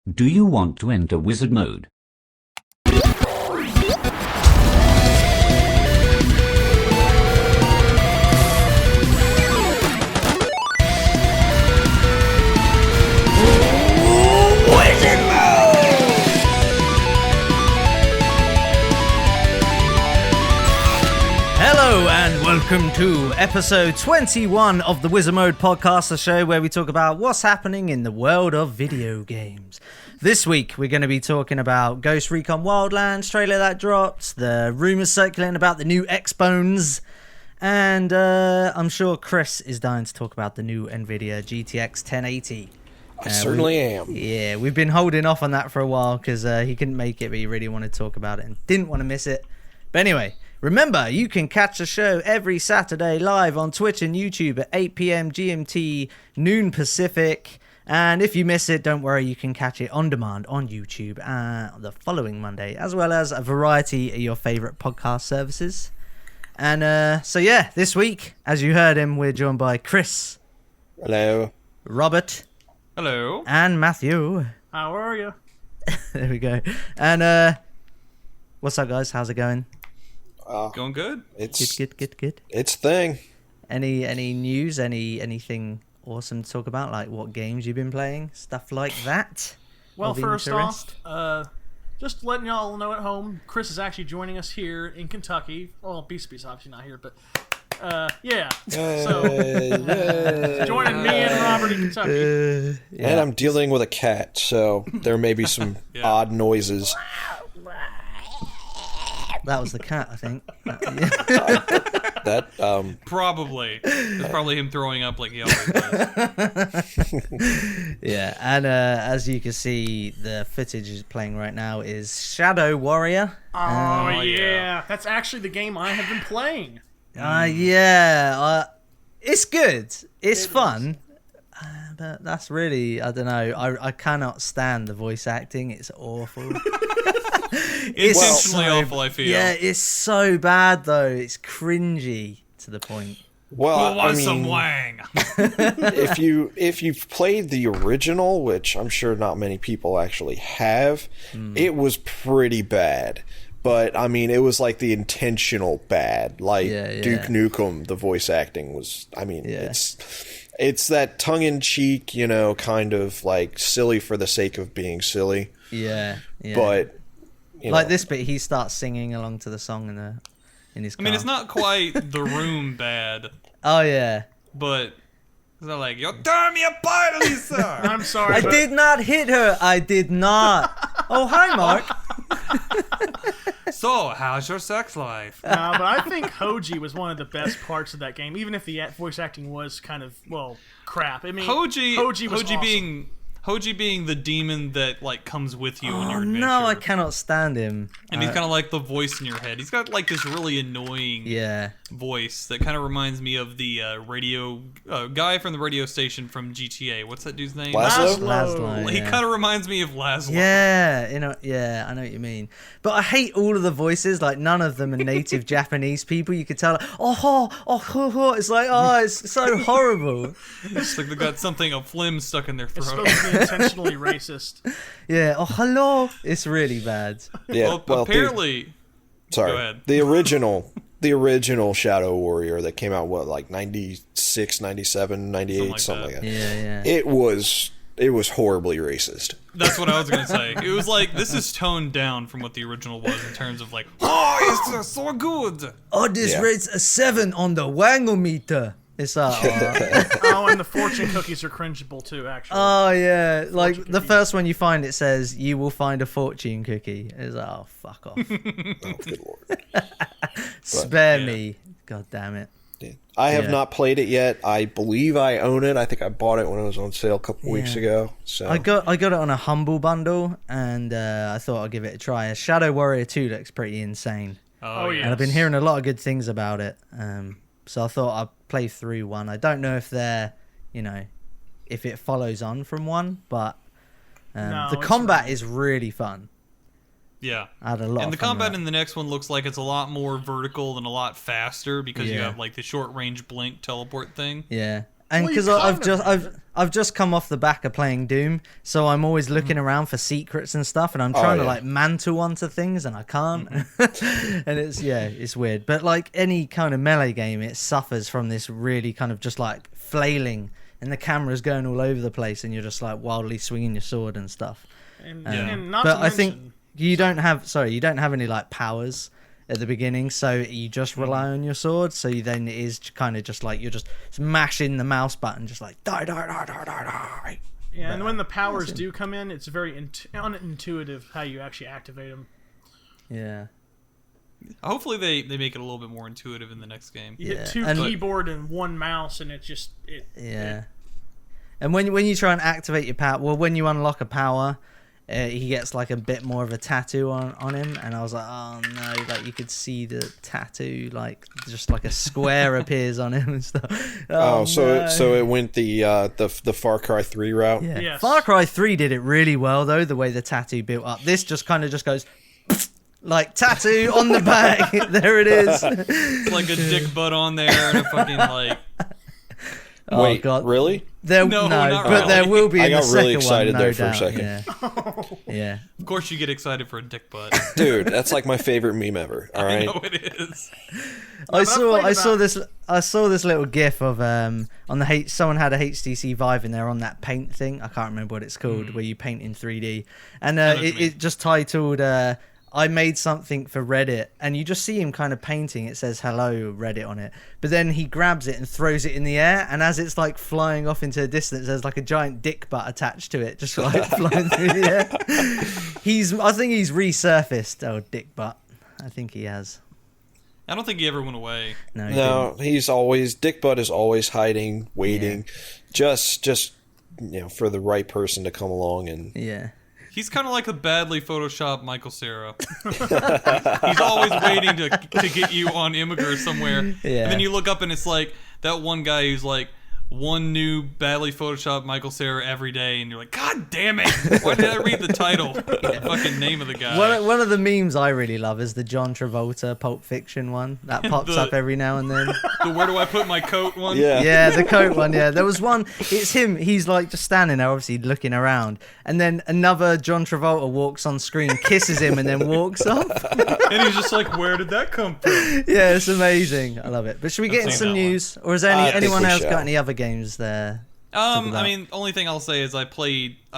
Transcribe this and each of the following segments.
Do you want to enter wizard mode? Hello and welcome to episode 21 of the Wizard Mode podcast, the show where we talk about what's happening in the world of video games. This week we're going to be talking about Ghost Recon Wildlands trailer that dropped, the rumours circulating about the new Xbones, and I'm sure Chris is dying to talk about the new NVIDIA GTX 1080. I certainly am. Yeah, we've been holding off on that for a while because he couldn't make it, but he really wanted to talk about it and didn't want to miss it. But anyway, remember, you can catch the show every Saturday live on Twitch and YouTube at 8 p.m. GMT, noon Pacific. And if you miss it, don't worry, you can catch it on demand on YouTube the following Monday, as well as a variety of your favourite podcast services. And so yeah, this week, as you heard him, we're joined by Chris. Hello. Robert. Hello. And Matthew. How are you? There we go. And what's up, guys? How's it going? Going good. It's Good. It's thing. Any news? Anything awesome to talk about? Like what games you've been playing? Stuff like that? Well, Of first interest? off, just letting y'all know at home, Chris is actually joining us here in Kentucky. Well, BEASTBY's obviously not here, but yeah. So joining me and Robert in Kentucky. And I'm dealing with a cat, so there may be some odd noises. That was the cat, I think. That Probably. It's probably him throwing up like he always does. Yeah, and as you can see, the footage is playing right now is Shadow Warrior. Oh, yeah. yeah. That's actually the game I have been playing. It's good. It's fun. But that's really, I don't know. I cannot stand the voice acting. It's awful. It's intentionally awful, I feel. Yeah, it's so bad though. It's cringy to the point. well, Who I wants some mean, wang? if you've played the original, which I'm sure not many people actually have, it was pretty bad. But I mean, it was like the intentional bad. Like Duke Nukem, the voice acting was. I mean, it's that tongue-in-cheek, kind of like silly for the sake of being silly. Yeah. But Like this bit, he starts singing along to the song in his car. I mean, it's not quite The Room bad, Oh yeah. but they're like, "You tear me apart, Lisa." I'm sorry. I but did not hit her. I did not. Oh hi, Mark. So, how's your sex life? but I think Hoji was one of the best parts of that game, even if the voice acting was kind of, crap. I mean, Hoji was awesome. Hoji being the demon that like comes with you on your Oh adventure. no, I cannot stand him. And he's kind of like the voice in your head. He's got like this really annoying voice that kind of reminds me of the radio guy from the radio station from GTA. What's that dude's name? Laszlo. He kind of reminds me of Laszlo. Yeah, I know what you mean. But I hate all of the voices. Like none of them are native Japanese people. You could tell. Like, it's like it's so horrible. It's like they got a phlegm stuck in their It's throat. supposed to be intentionally racist. Yeah. Oh hello. It's really bad. yeah. Well, apparently. Sorry. Go ahead. The original Shadow Warrior that came out, like 96, 97, 98, something like that. Yeah. It was horribly racist. That's what I was going to say. It was like, this is toned down from what the original was in terms of like, oh, it's so good. Oh, this rates a 7 on the Wangometer. It's And the fortune cookies are cringeable too, actually. Oh yeah, like Fortune the cookies. first one you find, it says you will find a fortune cookie. It's like, oh fuck off. Oh, good lord. Spare me. God damn it. Yeah. I have not played it yet. I believe I own it. I think I bought it when it was on sale a couple weeks ago. So I got it on a humble bundle, and I thought I'd give it a try. Shadow Warrior 2 looks pretty insane, Oh yeah. and I've been hearing a lot of good things about it. So I thought I'd play through one. I don't know if if it follows on from one, but No, the it's combat not. is really fun. Yeah. I had a lot And of the fun combat with in the next one looks like it's a lot more vertical and a lot faster because you Yeah. have like the short range blink teleport thing. Yeah. and because I've just come off the back of playing Doom, so I'm always looking around for secrets and stuff, and I'm trying to like mantle onto things, and I can't. And it's weird. But like any kind of melee game, it suffers from this really kind of just like flailing, and the camera's going all over the place, and you're just like wildly swinging your sword and stuff. And not but to I mention, think you don't have any like powers at the beginning, so you just rely on your sword. So then it is kind of just like you're just smashing the mouse button, just like die. Yeah, and when the powers do come in, it's very unintuitive how you actually activate them. Yeah. Hopefully they make it a little bit more intuitive in the next game. You hit two keyboard and one mouse, and it's just And when you try and activate your power, well, when you unlock a power, he gets like a bit more of a tattoo on him, and I was like, oh no, like you could see the tattoo, like just like a square appears on him and stuff. So it went the Far Cry 3 route. Yeah. Yes. Far Cry 3 did it really well though, the way the tattoo built up. This just kind of just goes like tattoo on the back. There it is. It's like a dick butt on there and a fucking like. Oh, Wait, God. really? No, not but really. there will be. I got really excited there for a second. Yeah. Yeah. Of course, you get excited for a dick butt. Dude, that's like my favorite meme ever. All right. I know it is. I saw this little gif of someone had a HTC Vive and they're on that paint thing. I can't remember what it's called, where you paint in 3D, and it just titled I made something for Reddit, and you just see him kind of painting. It says hello Reddit on it, but then he grabs it and throws it in the air, and as it's like flying off into the distance, there's like a giant dick butt attached to it, just like flying through the air. I think he's resurfaced. Oh, dick butt. I think he has. I don't think he ever went away. No, he's always Dick Butt is always hiding, waiting, just for the right person to come along and He's kind of like a badly photoshopped Michael Cera. He's always waiting to get you on Imgur somewhere. Yeah. And then you look up and it's like that one guy who's like one new badly photoshopped Michael Cera every day, and you're like, God damn it! Why did I read the title? The fucking name of the guy. One of the memes I really love is the John Travolta Pulp Fiction one that pops up every now and then. The where do I put my coat one? Yeah, the coat one. Yeah, there was one. It's him. He's like just standing there, obviously looking around, and then another John Travolta walks on screen, kisses him, and then walks off. And he's just like, where did that come from? Yeah, it's amazing. I love it. But should we get in some news, or is there anyone else got any other games there? I mean, only thing I'll say is I've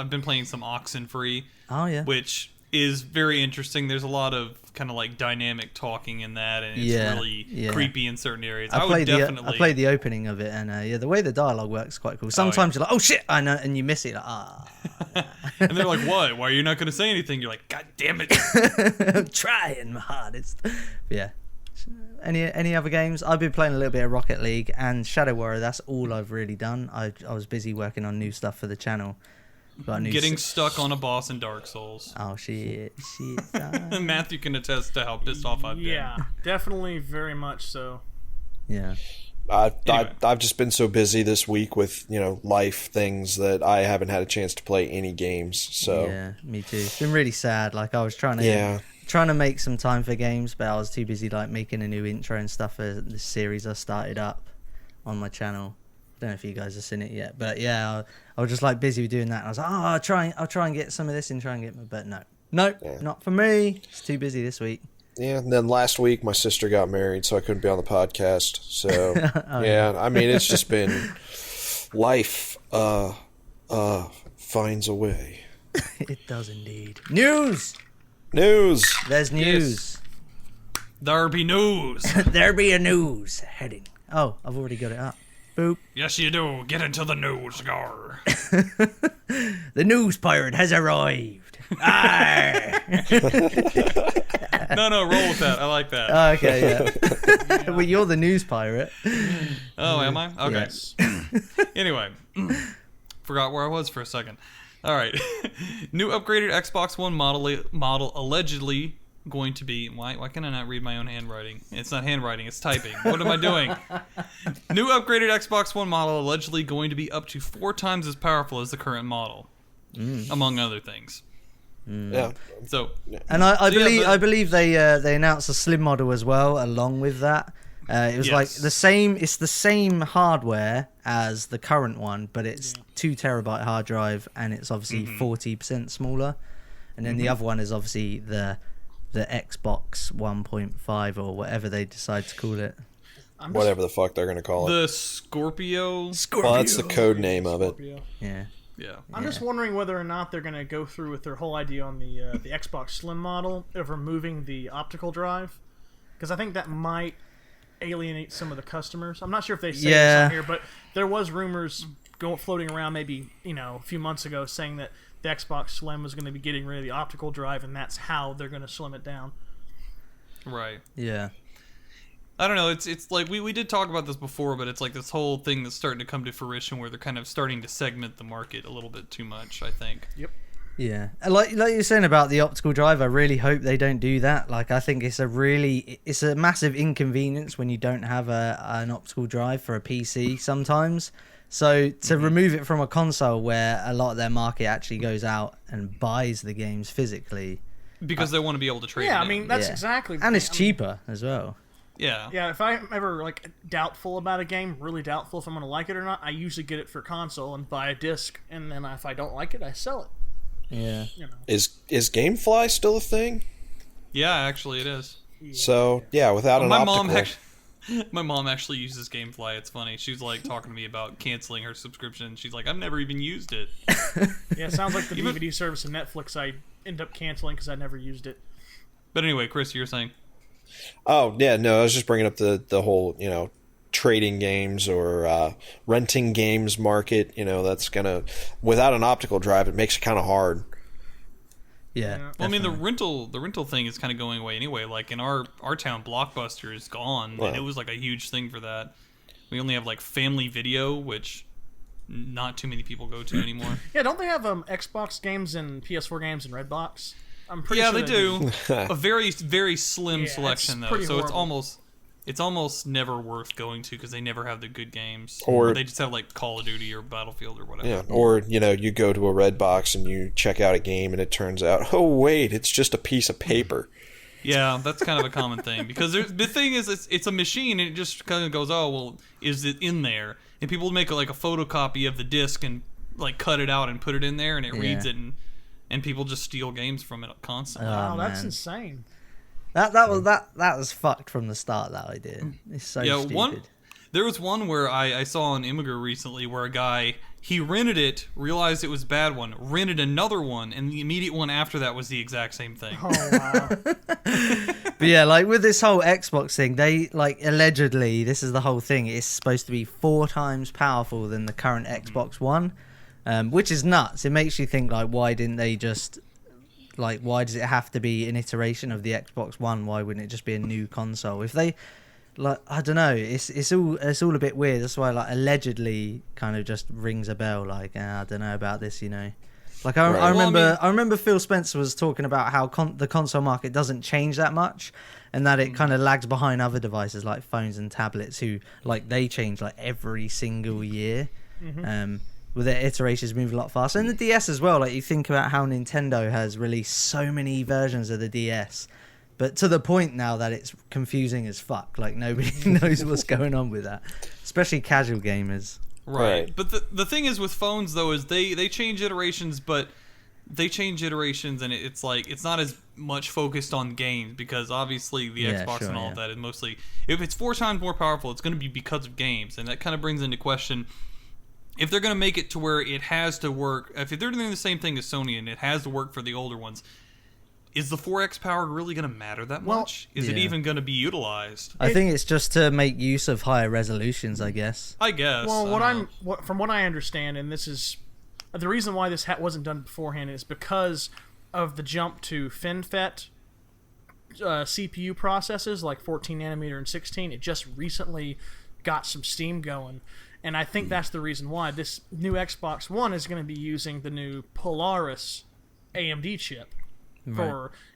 been playing some Oxenfree. Oh yeah. Which is very interesting. There's a lot of kind of like dynamic talking in that, and it's really creepy in certain areas. I played the opening of it, and the way the dialogue works is quite cool. Sometimes you're like, oh shit, I know, and you miss it. Like, and they're like, what? Why are you not going to say anything? You're like, God damn it. I'm trying my hardest. Yeah. Any other games? I've been playing a little bit of Rocket League and Shadow Warrior. That's all I've really done. I was busy working on new stuff for the channel. Getting stuck on a boss in Dark Souls. Oh shit! Matthew can attest to how pissed off I've been. Yeah, definitely, very much so. Yeah. I've just been so busy this week with life things that I haven't had a chance to play any games. So yeah, me too. It's been really sad. Like I was trying to make some time for games, but I was too busy like making a new intro and stuff for this series I started up on my channel. I don't know if you guys have seen it yet, but yeah, I was just like busy doing that. I was like, I'll try and get some of this and try and get, but no, not for me. It's too busy this week. Yeah, and then last week my sister got married, so I couldn't be on the podcast. So I mean, it's just been life finds a way. It does indeed. News. There's news. There be news. There be a news heading. Oh, I've already got it up. Boop. Yes, you do. Get into the news, gar. The news pirate has arrived. No, roll with that. I like that. Okay, yeah. Well, you're the news pirate. Oh, am I? Okay. Yes. Anyway, forgot where I was for a second. All right. New upgraded Xbox One model allegedly going to be... Why can I not read my own handwriting? It's not handwriting, it's typing. What am I doing? New upgraded Xbox One model allegedly going to be up to 4 times as powerful as the current model, among other things. Yeah. So, and I believe they announced a slim model as well along with that. It was Yes. like the same. It's the same hardware as the current one, but it's 2 terabyte hard drive, and it's obviously 40% smaller. And then the other one is obviously the Xbox 1.5 or whatever they decide to call it. Whatever the fuck they're gonna call it. The Scorpio. Well, that's the code name of it. Yeah. Yeah. I'm just wondering whether or not they're going to go through with their whole idea on the Xbox Slim model of removing the optical drive, because I think that might alienate some of the customers. I'm not sure if they say this on here, but there was rumors floating around maybe a few months ago saying that the Xbox Slim was going to be getting rid of the optical drive, and that's how they're going to slim it down. Right. Yeah. I don't know. It's like we did talk about this before, but it's like this whole thing that's starting to come to fruition where they're kind of starting to segment the market a little bit too much, I think. Yep. Yeah, and like you're saying about the optical drive, I really hope they don't do that. Like, I think it's a massive inconvenience when you don't have an optical drive for a PC sometimes. So to remove it from a console where a lot of their market actually goes out and buys the games physically, Because they want to be able to trade it Yeah, I in. mean that's Yeah. exactly. and it's cheaper as well. Yeah. Yeah, if I'm ever like doubtful about a game, really doubtful if I'm gonna like it or not, I usually get it for console and buy a disc, and then if I don't like it, I sell it. Yeah. Is GameFly still a thing? Yeah, actually it is. So yeah, without an My optical. mom actually uses GameFly. It's funny. She's like talking to me about canceling her subscription. She's like, I've never even used it. Yeah, it sounds like the DVD service of Netflix I end up canceling because I never used it. But anyway, Chris, you were saying. Oh yeah, no, I was just bringing up the whole trading games or renting games market. That's gonna, without an optical drive, it makes it kind of hard. Yeah. Well, I mean, the rental thing is kind of going away anyway. Like in our town, Blockbuster is gone, Wow. and it was like a huge thing for that. We only have like Family Video, which not too many people go to anymore. Yeah, don't they have Xbox games and PS4 games in Redbox? I'm pretty Yeah, sure they do. A very very slim Yeah, selection it's though, pretty so horrible. it's almost never worth going to because they never have the good games, Or- they just have like Call of Duty or Battlefield or whatever. Yeah, or you go to a Redbox and you check out a game and it turns out, oh wait, it's just a piece of paper. Yeah, that's kind of a common thing because the thing is, it's a machine and it just kind of goes, oh well, is it in there? And people make like a photocopy of the disc and like cut it out and put it in there and it reads it and people just steal games from it constantly. Wow, that's man. insane. That was fucked from the start. That idea. It's so stupid. There was one where I saw on Imgur recently where a guy, he rented it, realized it was a bad one, rented another one, and the immediate one after that was the exact same thing. Oh wow. But yeah, like with this whole Xbox thing, they like allegedly, this is the whole thing. It's supposed to be 4 times powerful than the current Xbox One, which is nuts. It makes you think like, why didn't they just like, why does it have to be an iteration of the Xbox One? Why wouldn't it just be a new console? If they like, I don't know, it's all a bit weird. That's why like allegedly kind of just rings a bell. Like I don't know about this, Like I remember Phil Spencer was talking about how the console market doesn't change that much, and that it kind of lags behind other devices like phones and tablets, who like they change like every single year. With their iterations moving a lot faster, and the DS as well. Like you think about how Nintendo has released so many versions of the DS, but to the point now that it's confusing as fuck. Like nobody knows what's going on with that, especially casual gamers. Right. But the thing is with phones though is they change iterations, but they change iterations and it's like it's not as much focused on games because obviously the Xbox and all of that is mostly, if it's 4 times more powerful, it's going to be because of games, and that kind of brings into question if they're going to make it to where it has to work. If they're doing the same thing as Sony and it has to work for the older ones, is the 4x power really going to matter that much? Is it even going to be utilized? I think it's just to make use of higher resolutions, I guess. I guess. Well, from what I understand, and this is the reason why this wasn't done beforehand, is because of the jump to FinFET CPU processes like 14 nanometer and 16. It just recently got some steam going, and I think that's the reason why this new Xbox One is going to be using the new Polaris AMD chip.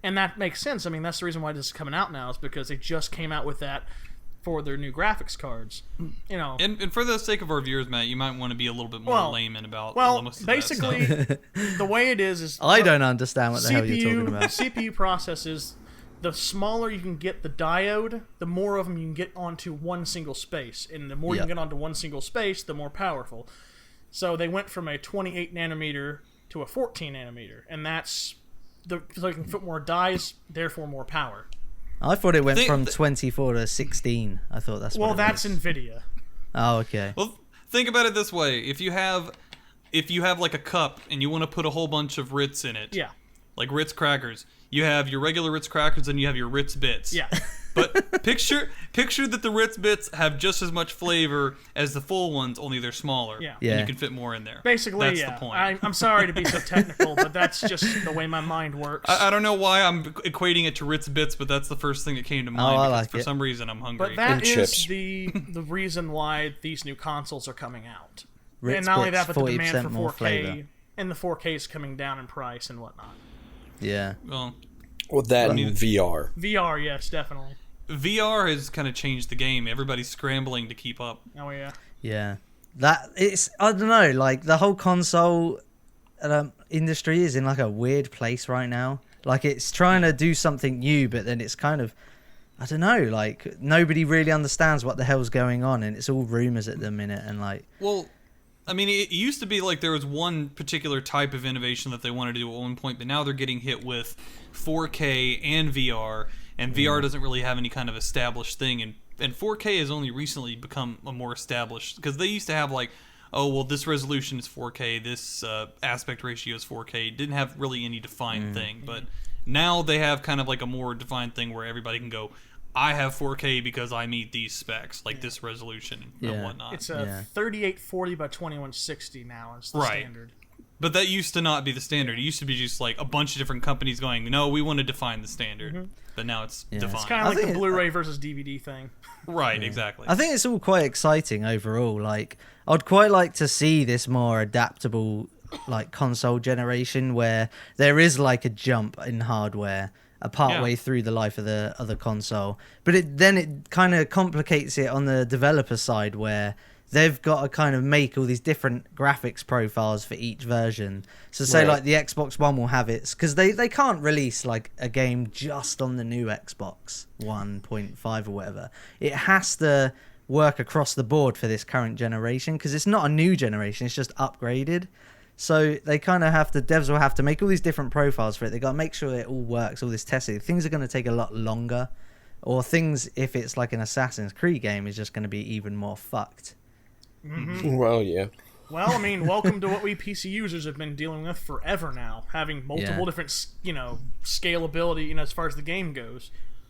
And that makes sense. I mean, that's the reason why this is coming out now, is because they just came out with that for their new graphics cards. And for the sake of our viewers, Matt, you might want to be a little bit more layman about most of basically, that stuff. the way it is I don't understand what the hell you're talking about. CPU processes the smaller you can get the diode, the more of them you can get onto one single space. And the more you can get onto one single space, the more powerful. So they went from a 28 nanometer to a 14 nanometer. And that's... so you can fit more dies, therefore more power. I thought it went from 24 to 16. I thought that's what that's was. NVIDIA. Oh, okay. Well, think about it this way: if you have like a cup and you want to put a whole bunch of Ritz in it, like Ritz crackers, you have your regular Ritz crackers and you have your Ritz bits. Yeah. But picture that the Ritz bits have just as much flavor as the full ones, only they're smaller. Yeah. And you can fit more in there. Basically, that's the point. I'm sorry to be so technical, but that's just the way my mind works. I don't know why I'm equating it to Ritz bits, but that's the first thing that came to mind. I like for it. some reason, I'm hungry. But that is chips. the reason why these new consoles are coming out. Ritz and not only bits, that, but the demand 40% for more 4K flavor. and the 4K is coming down in price and whatnot. Yeah. Well, that and VR. VR, yes, definitely. VR has kind of changed the game. Everybody's scrambling to keep up. Oh yeah. Yeah. I don't know, like the whole console industry is in like a weird place right now. Like it's trying to do something new, but then it's kind of, I don't know, like nobody really understands what the hell's going on, and it's all rumors at the minute. And like, well, I mean, it used to be like there was one particular type of innovation that they wanted to do at one point, but now they're getting hit with 4K and VR, and VR doesn't really have any kind of established thing, and 4K has only recently become a more established, because they used to have like, oh, well, this resolution is 4K, this aspect ratio is 4K. Didn't have really any defined thing, but now they have kind of like a more defined thing where everybody can go, I have 4K because I meet these specs, like this resolution and whatnot. It's a 3840 by 2160 now is the standard. But that used to not be the standard. It used to be just like a bunch of different companies going, no, we want to define the standard. But now it's defined. It's kind of like the Blu-ray versus DVD thing. Right, exactly. I think it's all quite exciting overall. Like, I'd quite like to see this more adaptable, like, console generation where there is like a jump in hardware part way through the life of the console. But then it kind of complicates it on the developer side where they've got to kind of make all these different graphics profiles for each version. So say like the Xbox One will have its, because they can't release like a game just on the new Xbox 1.5 or whatever. It has to work across the board for this current generation, because it's not a new generation, it's just upgraded. So they kind of have to, devs will have to make all these different profiles for it. They got to make sure it all works, all this testing. Things are going to take a lot longer, or things, if it's like an Assassin's Creed game, is just going to be even more fucked. Well, yeah. Well, I mean, welcome to what we PC users have been dealing with forever now, having multiple different, scalability, as far as the game goes.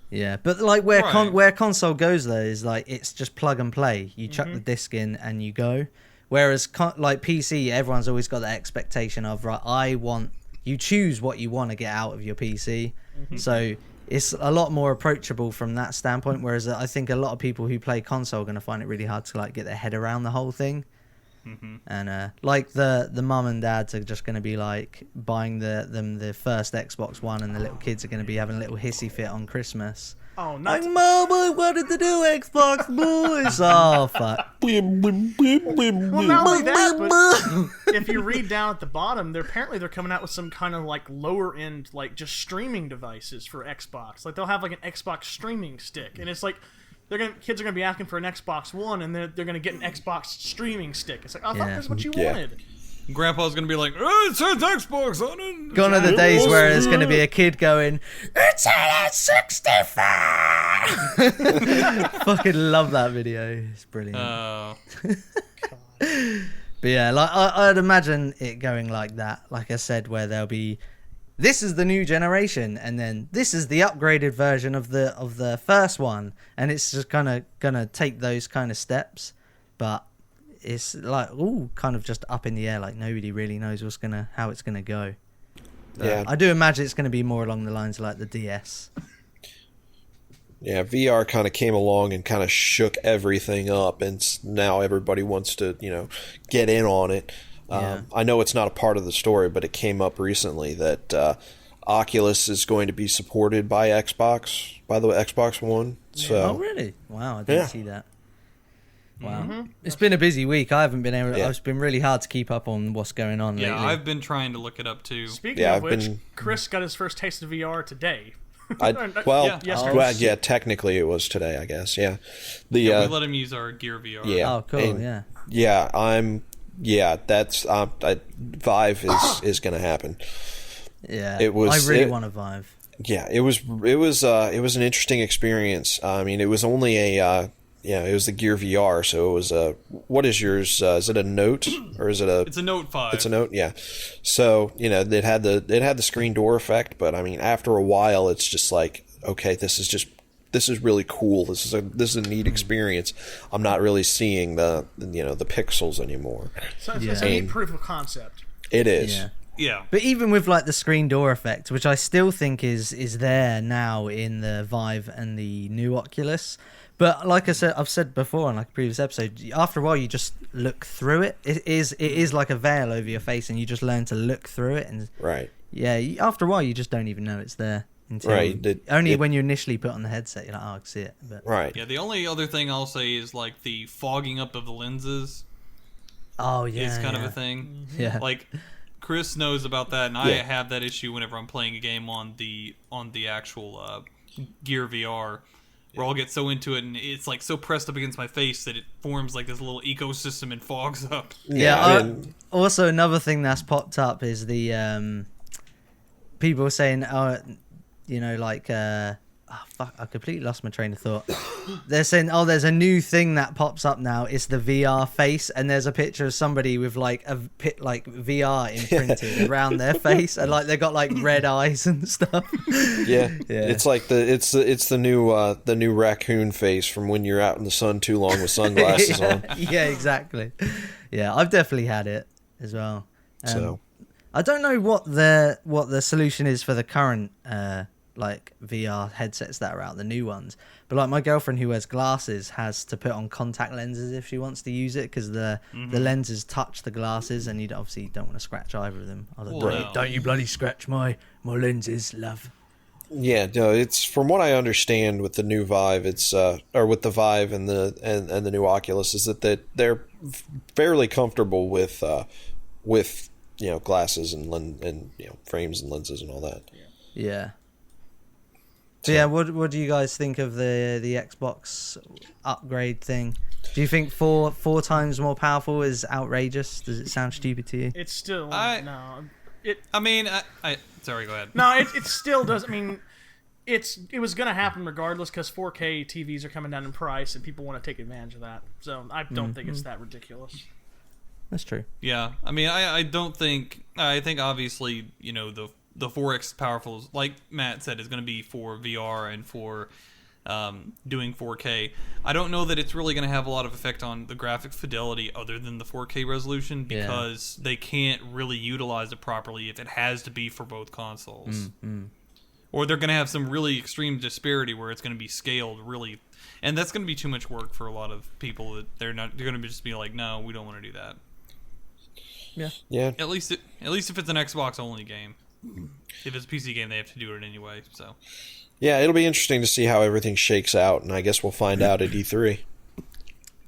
Yeah, but like where console goes though is like it's just plug and play. You chuck the disc in and you go. Whereas like PC, everyone's always got the expectation of you choose what you want to get out of your PC. So it's a lot more approachable from that standpoint. Whereas I think a lot of people who play console are going to find it really hard to like get their head around the whole thing. And like the mum and dads are just going to be like buying them the first Xbox One, and the little kids are going to be having a little hissy fit on Christmas. Oh, like, Mom, I wanted the new Xbox, boys. Oh, fuck. Well, not only that, but if you read down at the bottom, they're coming out with some kind of like lower end, like just streaming devices for Xbox. Like they'll have like an Xbox streaming stick, and it's like kids are gonna be asking for an Xbox One, and they're gonna get an Xbox streaming stick. It's like, I thought that's what you wanted. Grandpa's gonna be like, oh, it says Xbox on it. Gone are the days where there's gonna be a kid going, it's a 65. Fucking love that video. It's brilliant. But yeah, like I'd imagine it going like that. Like I said, where there'll be, this is the new generation, and then this is the upgraded version of the first one, and it's just gonna take those kind of steps, but it's like all kind of just up in the air. Like nobody really knows how it's gonna go. Yeah, I do imagine it's gonna be more along the lines of like the DS. Yeah, VR kind of came along and kind of shook everything up, and now everybody wants to get in on it. I know it's not a part of the story, but it came up recently that Oculus is going to be supported by Xbox, by the Xbox One. So, oh, really? Wow, I didn't see that. Wow. It's been a busy week. I haven't been able. It's been really hard to keep up on what's going on lately. I've been trying to look it up too. Speaking of which, Chris got his first taste of VR today. Well, yesterday. yeah, technically it was today, I guess. Yeah, We let him use our Gear VR. yeah. Oh, cool. And, yeah. That's Vive is going to happen. Yeah. It was- I really it- want a Vive. Yeah, it was an interesting experience. I mean, it was only it was the Gear VR, so it was what is yours? Is it a Note or is it a? It's a Note 5. It's a Note, yeah. So it had the screen door effect, but I mean, after a while, it's just like, okay, this is really cool. This is a neat experience. I'm not really seeing the pixels anymore. So it's a neat proof of concept. It is. Yeah. Yeah. But even with like the screen door effect, which I still think is there now in the Vive and the new Oculus, but like I've said before in like a previous episode, after a while you just look through it. It is like a veil over your face, and you just learn to look through it. And Right. yeah, after a while you just don't even know it's there until Right. when you initially put on the headset, you're like, oh, I can see it. But Right. Yeah, the only other thing I'll say is like the fogging up of the lenses oh yeah, is kind of a thing. Yeah. Like Chris knows about that, and I Yeah. have that issue whenever I'm playing a game on the actual Gear VR, where I'll get so into it and it's like so pressed up against my face that it forms like this little ecosystem and fogs up. Yeah. I mean, Also, another thing that's popped up is the people saying, oh, like, fuck, I completely lost my train of thought. They're saying, oh, there's a new thing that pops up now. It's the VR face, and there's a picture of somebody with like VR imprinted around their face, and like they got like red eyes and stuff. yeah. Yeah. It's like it's the new raccoon face from when you're out in the sun too long with sunglasses on. Yeah, exactly. Yeah, I've definitely had it as well. So I don't know what the solution is for the current like VR headsets that are out, the new ones. But like my girlfriend who wears glasses has to put on contact lenses if she wants to use it, because the lenses touch the glasses, and you obviously don't want to scratch either of them. Don't you bloody scratch my lenses, love. yeah, no, it's from what I understand with the new Vive, it's or with the Vive and the new Oculus, is that they're fairly comfortable with glasses and frames and lenses and all that. Yeah. So yeah, what do you guys think of the Xbox upgrade thing? Do you think four times more powerful is outrageous? Does it sound stupid to you? It's still no. I mean, sorry, go ahead. No, it still does. I mean, it was going to happen regardless, because 4K TVs are coming down in price and people want to take advantage of that. So I don't think it's that ridiculous. That's true. Yeah, I mean, I don't think. I think obviously, the 4X powerful, like Matt said, is going to be for VR and for doing 4K. I don't know that it's really going to have a lot of effect on the graphic fidelity other than the 4K resolution, because they can't really utilize it properly if it has to be for both consoles. Or they're going to have some really extreme disparity where it's going to be scaled really, and that's going to be too much work for a lot of people. That they're going to just be like, no, we don't want to do that. Yeah. At least if it's an Xbox only game. If it's a PC game, they have to do it anyway. So Yeah, it'll be interesting to see how everything shakes out, and I guess we'll find out at E3.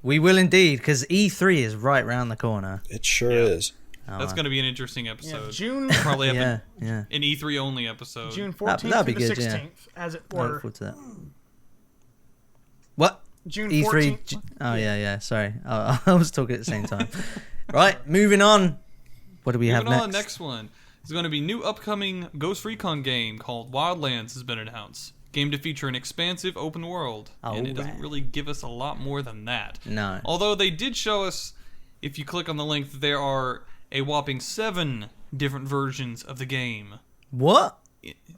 We will indeed, because E3 is right round the corner. It sure is. that's going to be an interesting episode. Yeah, June Probably have Yeah. an E3 only episode. June 14th That'd be through the good, yeah. 16th, as it I look were. forward to that. What? June E3. 14th. Oh yeah. Sorry, I was talking at the same time. Right, moving on. What do we have Moving next? on, next one is going to be new upcoming Ghost Recon game called Wildlands has been announced. Game to feature an expansive open world, and it doesn't Alright. really give us a lot more than that. No. Although they did show us, if you click on the link, that there are a whopping 7 different versions of the game. What?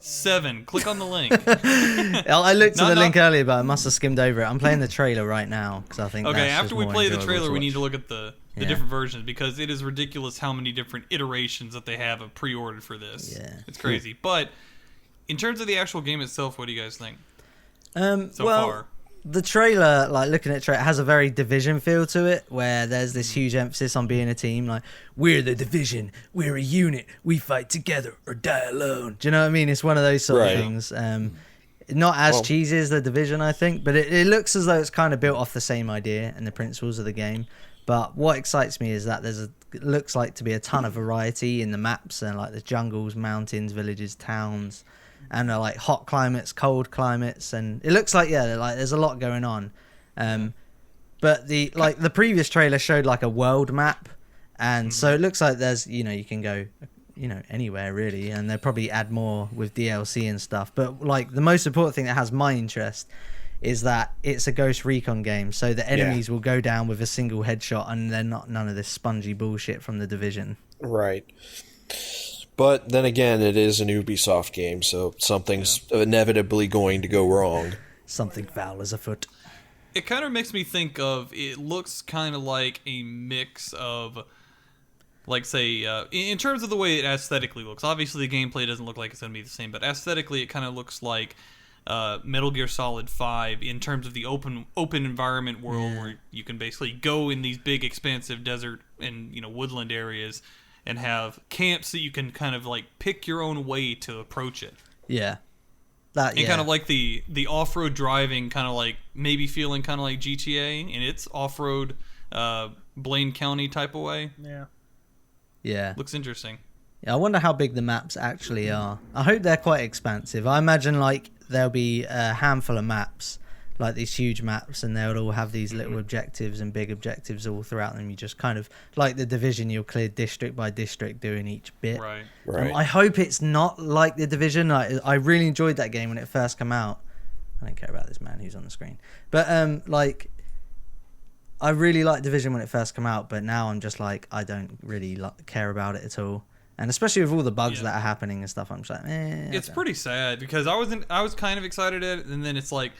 7. Click on the link. I looked at No, the no. link earlier, but I must have skimmed over it. I'm playing the trailer right now because I think. Okay, that's after just we more play the enjoyable trailer, we watch. need to look at the Yeah. different versions, because it is ridiculous how many different iterations that they have of pre-ordered for this. Yeah. It's crazy. But in terms of the actual game itself, what do you guys think so well, far? the trailer, like looking at trailer, has a very Division feel to it, where there's this huge emphasis on being a team. Like, we're the Division, we're a unit, we fight together or die alone. Do you know what I mean? It's one of those sort Right. of things. Not as cheesy as the Division, I think, but it looks as though it's kind of built off the same idea and the principles of the game. But what excites me is that it looks like to be a ton of variety in the maps, and like the jungles, mountains, villages, towns. and like hot climates, cold climates, and it looks like like there's a lot going on. But the previous trailer showed like a world map, and so it looks like there's you can go anywhere really, and they'll probably add more with DLC and stuff. But like the most important thing that has my interest is that it's a Ghost Recon game, so the enemies will go down with a single headshot, and they're not none of this spongy bullshit from the Division. Right. But then again, it is an Ubisoft game, so something's inevitably going to go wrong. Something foul is afoot. It kind of makes me think of, it looks kind of like a mix of, like, say, in terms of the way it aesthetically looks. Obviously, the gameplay doesn't look like it's going to be the same, but aesthetically, it kind of looks like Metal Gear Solid 5 in terms of the open environment world where you can basically go in these big, expansive desert and woodland areas and have camps that you can kind of like pick your own way to approach it. Yeah. And kind of like the off-road driving, kind of like maybe feeling kind of like GTA in its off-road Blaine County type of way. Yeah. Looks interesting. Yeah, I wonder how big the maps actually are. I hope they're quite expansive. I imagine like there'll be a handful of maps, like these huge maps, and they'll all have these little objectives and big objectives all throughout them. You just kind of, like the Division, you'll clear district by district doing each bit. Right. I hope it's not like the Division. I really enjoyed that game when it first came out. I don't care about this man who's on the screen. But like, I really liked Division when it first came out, but now I'm just like, I don't really care about it at all. And especially with all the bugs that are happening and stuff, I'm just like, It's pretty sad because I was kind of excited at it, and then it's like,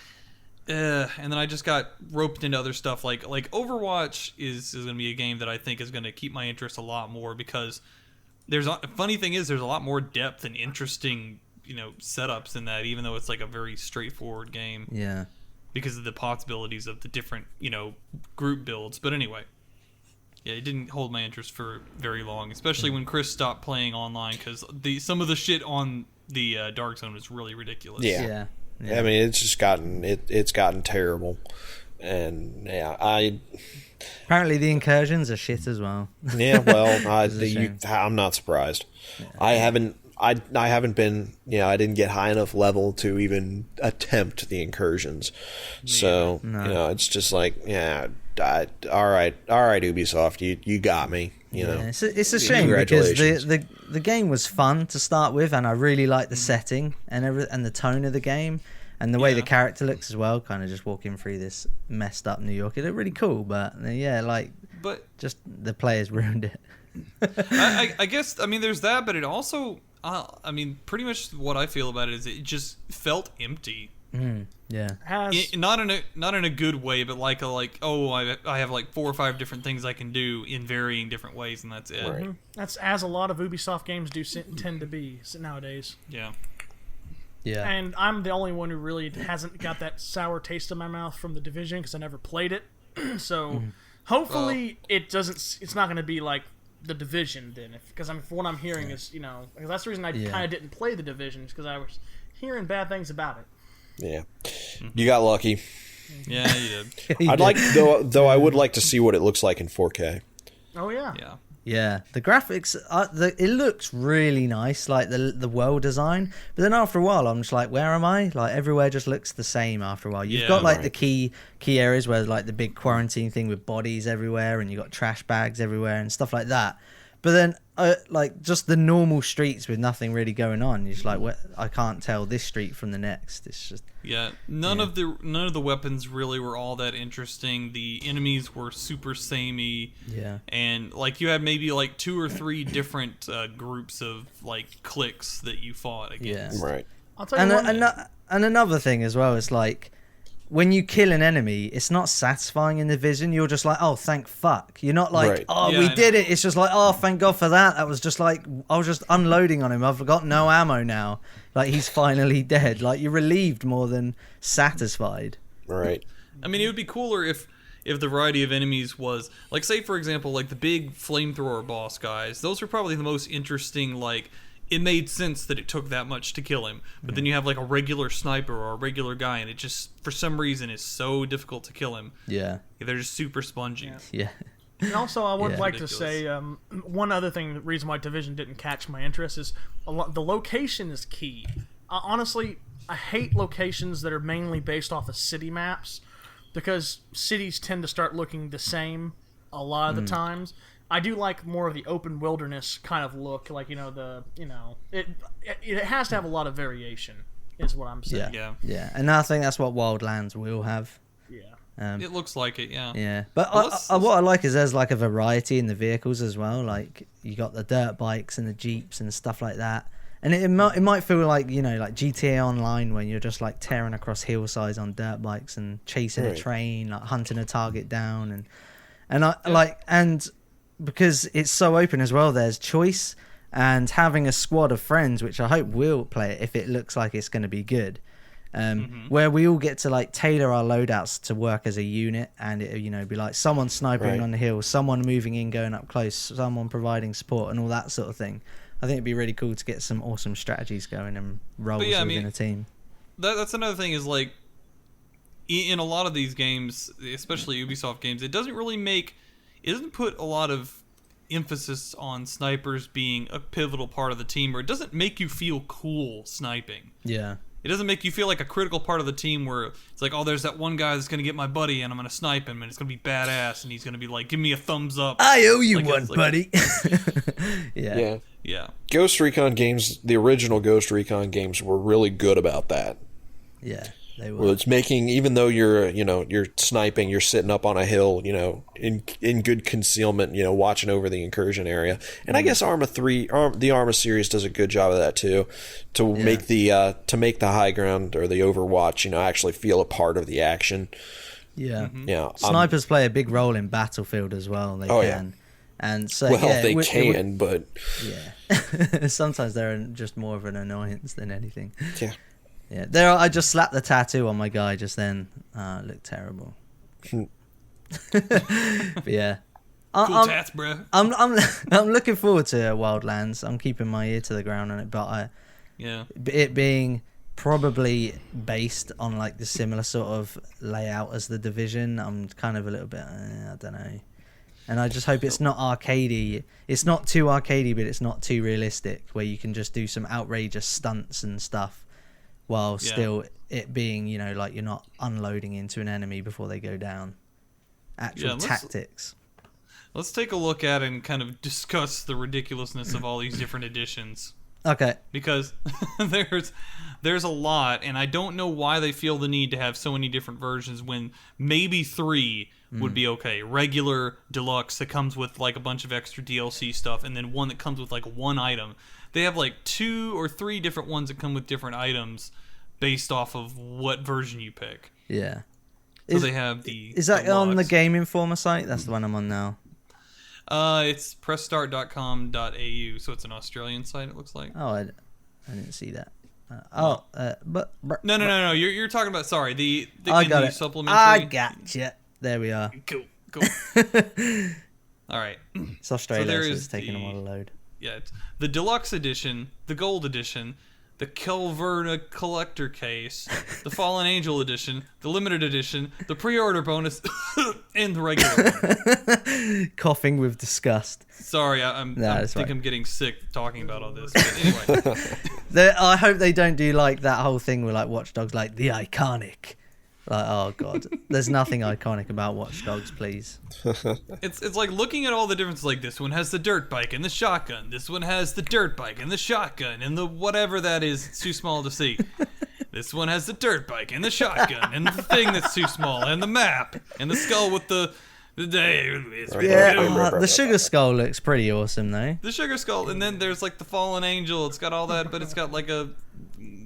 and then I just got roped into other stuff. Like Overwatch is going to be a game that I think is going to keep my interest a lot more, because funny thing is there's a lot more depth and interesting setups in that, even though it's like a very straightforward game. Yeah. Because of the possibilities of the different group builds. But anyway. Yeah, it didn't hold my interest for very long, especially when Chris stopped playing online, because some of the shit on the Dark Zone was really ridiculous. Yeah. I mean, it's just gotten terrible, and apparently the incursions are shit as well. Yeah, well, I'm not surprised. Yeah. I haven't been, I didn't get high enough level to even attempt the incursions. So, it's just like, all right, Ubisoft, you got me. It's a shame because the game was fun to start with, and I really liked the setting and the tone of the game, and the way the character looks as well. Kind of just walking through this messed up New York, it looked really cool. But just the players ruined it. I guess there's that, but it also pretty much what I feel about it is it just felt empty. Yeah. Not in a good way, but I have like 4 or 5 different things I can do in varying different ways, and that's it. Right. Mm-hmm. That's as a lot of Ubisoft games do tend to be nowadays. Yeah. Yeah. And I'm the only one who really hasn't got that sour taste in my mouth from the Division, because I never played it. So hopefully it's not going to be like the Division then, because what I'm hearing is because that's the reason I kind of didn't play the Division, is because I was hearing bad things about it. Yeah, you got lucky. Yeah, you did. I'd like though I would like to see what it looks like in 4K. Oh yeah. Yeah, the graphics, it looks really nice, like the world design. But then after a while, I'm just like, where am I? Like everywhere just looks the same after a while. You've got like the key areas where like the big quarantine thing with bodies everywhere, and you got trash bags everywhere and stuff like that. But then, like just the normal streets with nothing really going on. You're just like, I can't tell this street from the next. It's just none of the weapons really were all that interesting. The enemies were super samey. Yeah, and like you had maybe like 2 or 3 different groups of like cliques that you fought against. Yeah. Right. I'll tell you and another thing as well is like, when you kill an enemy, it's not satisfying in the Division. You're just like, oh, thank fuck. You're not like, we did it. It's just like, oh, thank God for that. That was just like, I was just unloading on him. I've got no ammo now. Like, he's finally dead. Like, you're relieved more than satisfied. Right. I mean, it would be cooler if the variety of enemies was, like, say, for example, like the big flamethrower boss guys. Those are probably the most interesting, like, it made sense that it took that much to kill him. But then you have like a regular sniper or a regular guy, and it just, for some reason, is so difficult to kill him. Yeah. They're just super spongy. Yeah. And also, I would like Ridiculous. to say one other thing. The reason why Division didn't catch my interest is the location is key. honestly, I hate locations that are mainly based off of city maps because cities tend to start looking the same a lot of the times. I do like more of the open wilderness kind of look, like it has to have a lot of variation, is what I'm saying. Yeah, and I think that's what Wildlands will have. Yeah. It looks like it, yeah. Yeah, but what I like is there's like a variety in the vehicles as well. Like you got the dirt bikes and the jeeps and stuff like that. And it might feel like like GTA Online when you're just like tearing across hillsides on dirt bikes and chasing a train, like hunting a target down, and because it's so open as well, there's choice, and having a squad of friends, which I hope we'll play it if it looks like it's going to be good, where we all get to like tailor our loadouts to work as a unit, and it be like someone sniping on the hill, someone moving in, going up close, someone providing support, and all that sort of thing. I think it'd be really cool to get some awesome strategies going and roles within a team. That's another thing is like in a lot of these games, especially Ubisoft games, it doesn't put a lot of emphasis on snipers being a pivotal part of the team, or it doesn't make you feel cool sniping. Yeah. It doesn't make you feel like a critical part of the team where it's like, oh, there's that one guy that's going to get my buddy and I'm going to snipe him and it's going to be badass and he's going to be like, give me a thumbs up. I owe you one, buddy. Yeah. Ghost Recon games, the original Ghost Recon games were really good about that. Yeah, they were. Well, it's making, even though you're sniping, you're sitting up on a hill, in good concealment, watching over the incursion area. And I guess the Arma series does a good job of that too, to make the high ground or the Overwatch, actually feel a part of the action. Yeah. Yeah. Snipers play a big role in Battlefield as well. They can. Yeah. And so, they can, but sometimes they're just more of an annoyance than anything. Yeah. Yeah, I just slapped the tattoo on my guy just then. It looked terrible. But yeah, cool tats, bro. I'm looking forward to Wildlands. I'm keeping my ear to the ground on it, but it being probably based on like the similar sort of layout as the Division, I'm kind of a little bit I don't know. And I just hope it's not arcadey. It's not too arcadey, but it's not too realistic, where you can just do some outrageous stunts and stuff, while still it being, like you're not unloading into an enemy before they go down. Actual tactics. Let's take a look at it and kind of discuss the ridiculousness of all these different editions. Okay. Because there's a lot, and I don't know why they feel the need to have so many different versions when maybe 3 would be okay. Regular, deluxe that comes with like a bunch of extra DLC stuff, and then one that comes with like one item. They have like 2 or 3 different ones that come with different items based off of what version you pick. Yeah. So they have the Is that deluxe. on the Game Informer site? That's the one I'm on now. It's pressstart.com.au, so it's an Australian site, it looks like. Oh, I didn't see that. No. You're talking about, sorry, the I got indie it. supplementary. I gotcha. There we are. Cool. All right. It's Australia, so there it's is taking a while to load. Yeah, it's the deluxe edition, the gold edition, the Kelverna collector case, the Fallen Angel edition, the limited edition, the pre-order bonus, and the regular one. Coughing with disgust. Sorry, I think I'm getting sick talking about all this. But anyway. I hope they don't do like that whole thing with like Watch Dogs, like the iconic. Like, oh god, there's nothing iconic about Watch Dogs, please. It's like looking at all the differences. Like, this one has the dirt bike and the shotgun. This one has the dirt bike and the shotgun and the whatever that is. It's too small to see. This one has the dirt bike and the shotgun and the thing that's too small and the map and the skull with the the sugar skull looks pretty awesome though. The sugar skull, and then there's like the fallen angel. It's got all that, but it's got like a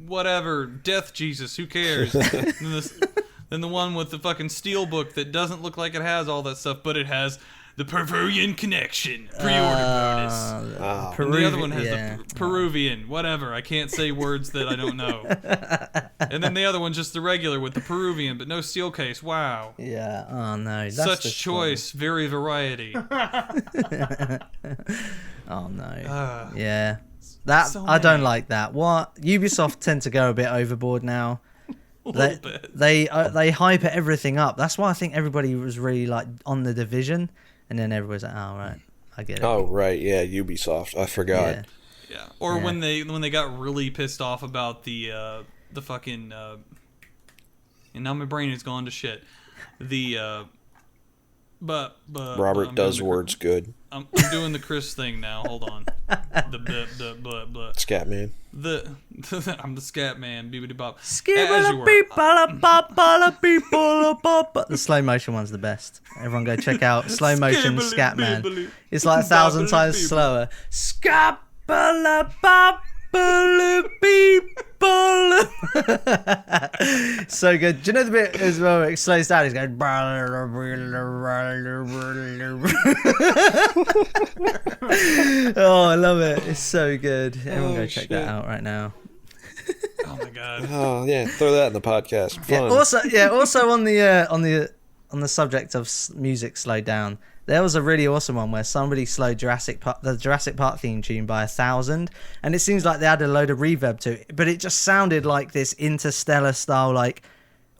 whatever death Jesus. Who cares? Then the one with the fucking steel book that doesn't look like it has all that stuff, but it has the Peruvian connection pre-order bonus. And the other one has the Peruvian, whatever. I can't say words that I don't know. And then the other one's just the regular with the Peruvian, but no steel case. Wow. Yeah. Oh no. That's such choice, very variety. Oh no. Yeah. That so I don't like that. What Ubisoft tend to go a bit overboard now. They hype everything up. That's why I think everybody was really like on the Division, and then everyone's like, "Oh right, I get it." Oh right, yeah, Ubisoft. I forgot. Yeah. Or when they got really pissed off about the fucking and now my brain is gone to shit. The but Robert does words good. I'm doing the Chris thing now. Hold on. The Scat man. I'm the scat man. Beepity bop. The slow motion one's the best. Everyone go check out slow motion scat man. It's like 1,000 times slower. So good. Do you know the bit as well where it slows down? It's going. Oh, I love it. It's so good. Everyone go check that out right now. Oh my god. Oh yeah, throw that in the podcast. Fun. Also on the subject of music slowed down. There was a really awesome one where somebody slowed the Jurassic Park theme tune by 1,000, and it seems like they had a load of reverb to it, but it just sounded like this Interstellar style, like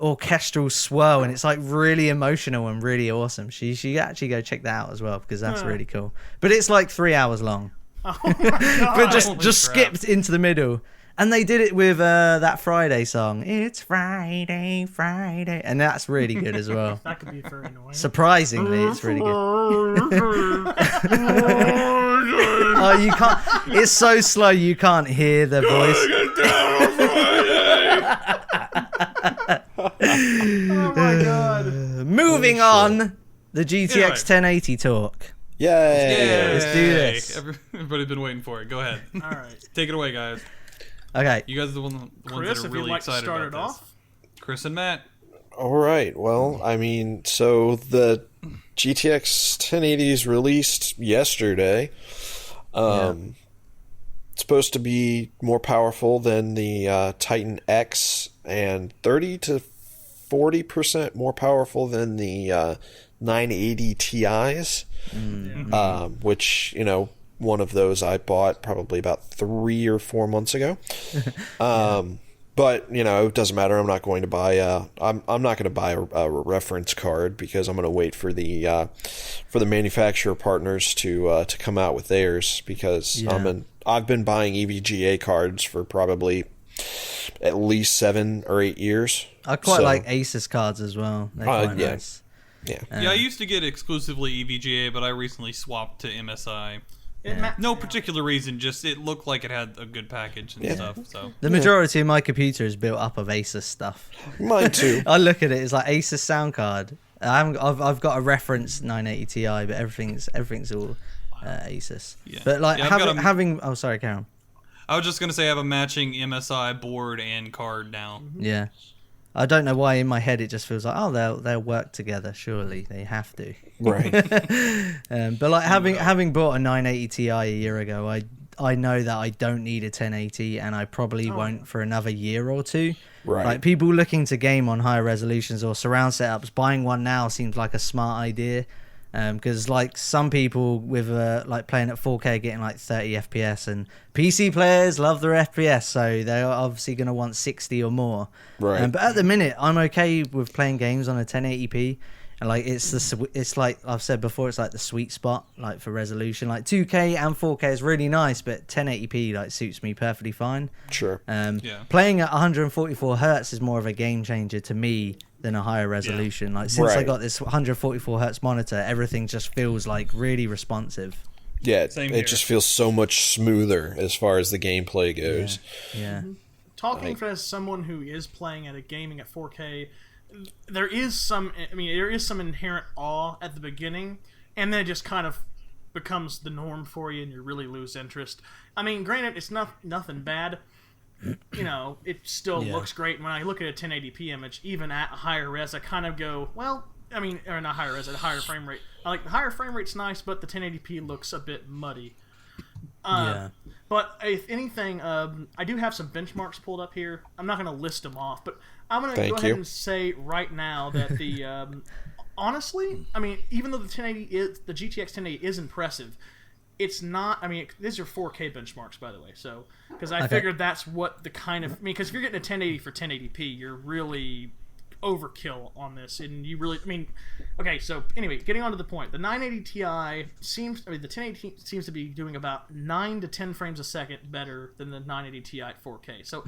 orchestral swirl, and it's like really emotional and really awesome. She actually go check that out as well because that's really cool. But it's like 3 hours long, Oh my god. but just skipped into the middle. And they did it with that Friday song. It's Friday, Friday. And that's really good as well. That could be very annoying. Surprisingly, it's really good. Oh, you can't. It's so slow you can't hear the voice. Oh my god. Moving on, the GTX Anyway. 1080 talk. Yay! Let's do this. Everybody's been waiting for it. Go ahead. All right. Take it away, guys. Okay. You guys are the ones Chris, that are if really you'd like to excited start about it this. off. Chris and Matt. All right. Well, I mean, so the GTX 1080 is released yesterday. It's supposed to be more powerful than the Titan X and 30 to 40% more powerful than the 980 Ti's, which, you know, one of those I bought probably about 3 or 4 months ago. But, you know, it doesn't matter. I'm not going to buy I'm not going to buy a reference card because I'm going to wait for the manufacturer partners to come out with theirs because I've been buying EVGA cards for probably at least 7 or 8 years. I quite like Asus cards as well. They're quite nice. Yeah. Yeah, I used to get exclusively EVGA, but I recently swapped to MSI. No particular reason, just it looked like it had a good package and stuff. So The majority of my computer is built up of Asus stuff. Mine too. I look at it, it's like Asus sound card. I've got a reference 980 Ti, but everything's all Asus. Yeah. But like Yeah, I've got having oh sorry, Karen. I was just gonna say I have a matching MSI board and card now. Yeah. I don't know why in my head it just feels like, oh, they'll work together. Surely they have to. Right. But like having bought a 980 Ti a year ago, I know that I don't need a 1080, and I probably won't for another year or two. Right. Like people looking to game on higher resolutions or surround setups, buying one now seems like a smart idea. Because like some people with like playing at 4K getting like 30 FPS, and PC players love their FPS, so they're obviously going to want 60 or more. Right. But at the minute, I'm okay with playing games on a 1080p, and like it's like I've said before, it's like the sweet spot like for resolution. Like 2K and 4K is really nice, but 1080p like suits me perfectly fine. Sure. Playing at 144 hertz is more of a game changer to me than a higher resolution. Like since I got this 144 hertz monitor, everything just feels like really responsive. Yeah, Same it here. just feels so much smoother as far as the gameplay goes. Yeah. Talking as someone who is playing at a gaming at 4K, there is some inherent awe at the beginning, and then it just kind of becomes the norm for you, and you really lose interest. I mean, granted, it's nothing bad. You know, it still looks great. When I look at a 1080p image, even at a higher res, I kind of go, well, I mean, or not higher res, at a higher frame rate. I like the higher frame rate's nice, but the 1080p looks a bit muddy. But if anything, I do have some benchmarks pulled up here. I'm not going to list them off, but I'm going to go ahead and say right now that the honestly, I mean, even though the GTX 1080 is impressive, it's not. I mean, these are 4K benchmarks, by the way. So, because I figured that's what the kind of. I mean, because if you're getting a 1080 for 1080p, you're really overkill on this, and you really, I mean, okay. So anyway, getting on to the point, the 980 Ti the 1080 seems to be doing about 9 to 10 frames a second better than the 980 Ti at 4K. So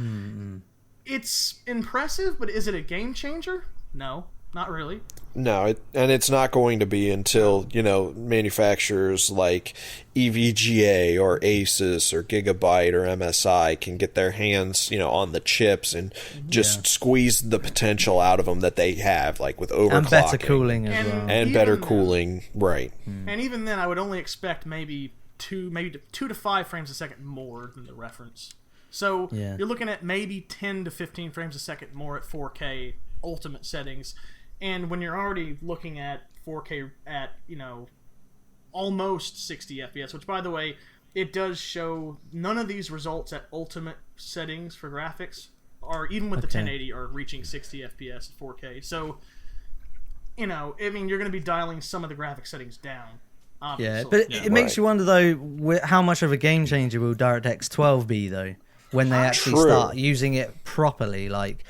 it's impressive, but is it a game changer? No, not really. No, and it's not going to be until, manufacturers like EVGA or Asus or Gigabyte or MSI can get their hands, on the chips and just squeeze the potential out of them that they have, like with overclocking. And better cooling as well. And better cooling, right. And even then, I would only expect maybe 2 to 5 frames a second more than the reference. So you're looking at maybe 10 to 15 frames a second more at 4K ultimate settings. And when you're already looking at 4K at, almost 60 FPS, which, by the way, it does show none of these results at ultimate settings for graphics, or even with the 1080, are reaching 60 FPS at 4K. So, you're going to be dialing some of the graphic settings down. Obviously. Yeah, but it makes you wonder, though, how much of a game changer will DirectX 12 be, though, when they actually start using it properly? Like,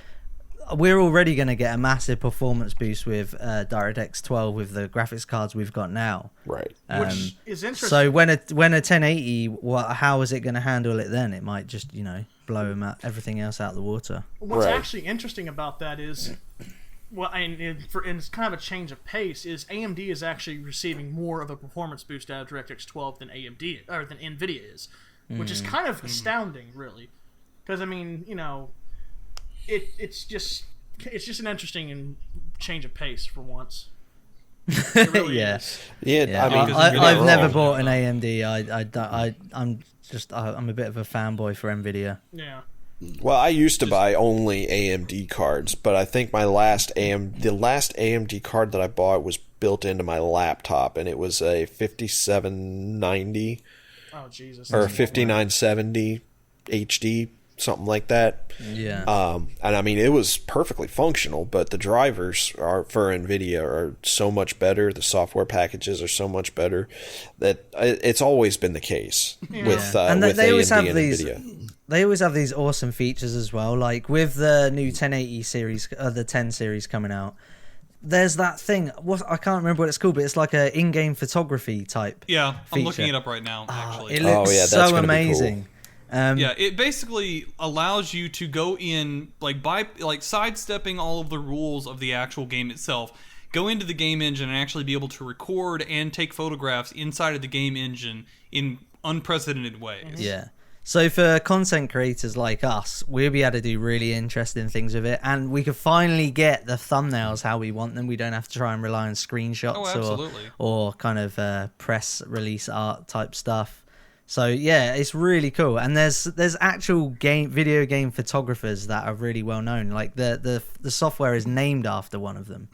we're already going to get a massive performance boost with DirectX 12 with the graphics cards we've got now. Right. Which is interesting. So when a 1080, how is it going to handle it then? It might just, blow everything else out of the water. What's actually interesting about that is, and it's kind of a change of pace, is AMD is actually receiving more of a performance boost out of DirectX 12 than than NVIDIA is, which is kind of astounding, really. Because, it's just an interesting change of pace for once. It really is. Yeah. I've never bought an AMD. I'm a bit of a fanboy for Nvidia. Yeah. Well, I used to buy only AMD cards, but I think the last AMD card that I bought was built into my laptop, and it was a 5790 Oh Jesus. or 5970 HD, something like that. Yeah. And it was perfectly functional, but the drivers for NVIDIA are so much better. The software packages are so much better that it's always been the case with they always AMD have and these. NVIDIA. They always have these awesome features as well. Like with the new 1080 series, the 10 series coming out. There's that thing. I can't remember what it's called, but it's like a in-game photography type. Yeah, I'm feature. looking it up right now. Actually, It looks that's so gonna be amazing. cool. It basically allows you to go in by sidestepping all of the rules of the actual game itself. Go into the game engine and actually be able to record and take photographs inside of the game engine in unprecedented ways. Yeah. So for content creators like us, we'll be able to do really interesting things with it, and we can finally get the thumbnails how we want them. We don't have to try and rely on screenshots or kind of press release art type stuff. So yeah, it's really cool. And there's actual video game photographers that are really well known. Like the software is named after one of them.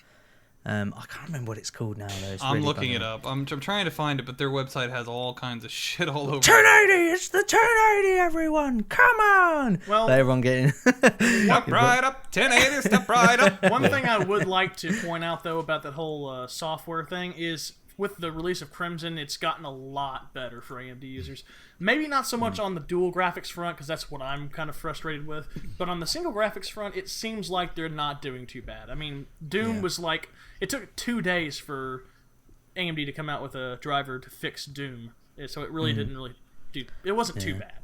I can't remember what it's called now though. I'm looking it up. I'm trying to find it, but their website has all kinds of shit all over. 1080, it's the 1080, everyone, come on! Well, everyone getting step right up, 1080, step right up. One thing I would like to point out though about that whole software thing is, with the release of Crimson, it's gotten a lot better for AMD users. Maybe not so much on the dual graphics front, because that's what I'm kind of frustrated with. But on the single graphics front, it seems like they're not doing too bad. Doom was like... It took 2 days for AMD to come out with a driver to fix Doom. So it really didn't really do... It wasn't too bad.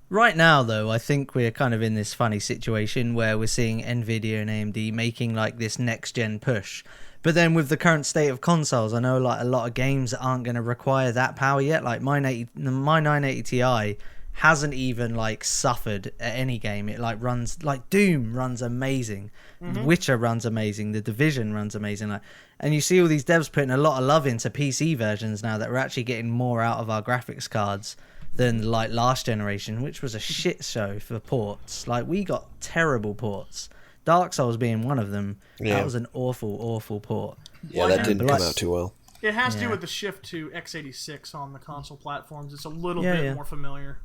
Right now, though, I think we're kind of in this funny situation where we're seeing NVIDIA and AMD making like this next-gen push. But then with the current state of consoles, I know like a lot of games aren't going to require that power yet. Like my 980 Ti hasn't even like suffered at any game. It like runs like Doom runs amazing, Witcher runs amazing, The Division runs amazing. And you see all these devs putting a lot of love into PC versions now that we're actually getting more out of our graphics cards than like last generation, which was a shit show for ports. Like we got terrible ports. Dark Souls being one of them. Yeah. That was an awful port. Yeah, that didn't come out too well. It has to do with the shift to x86 on the console platforms. It's a little bit more familiar.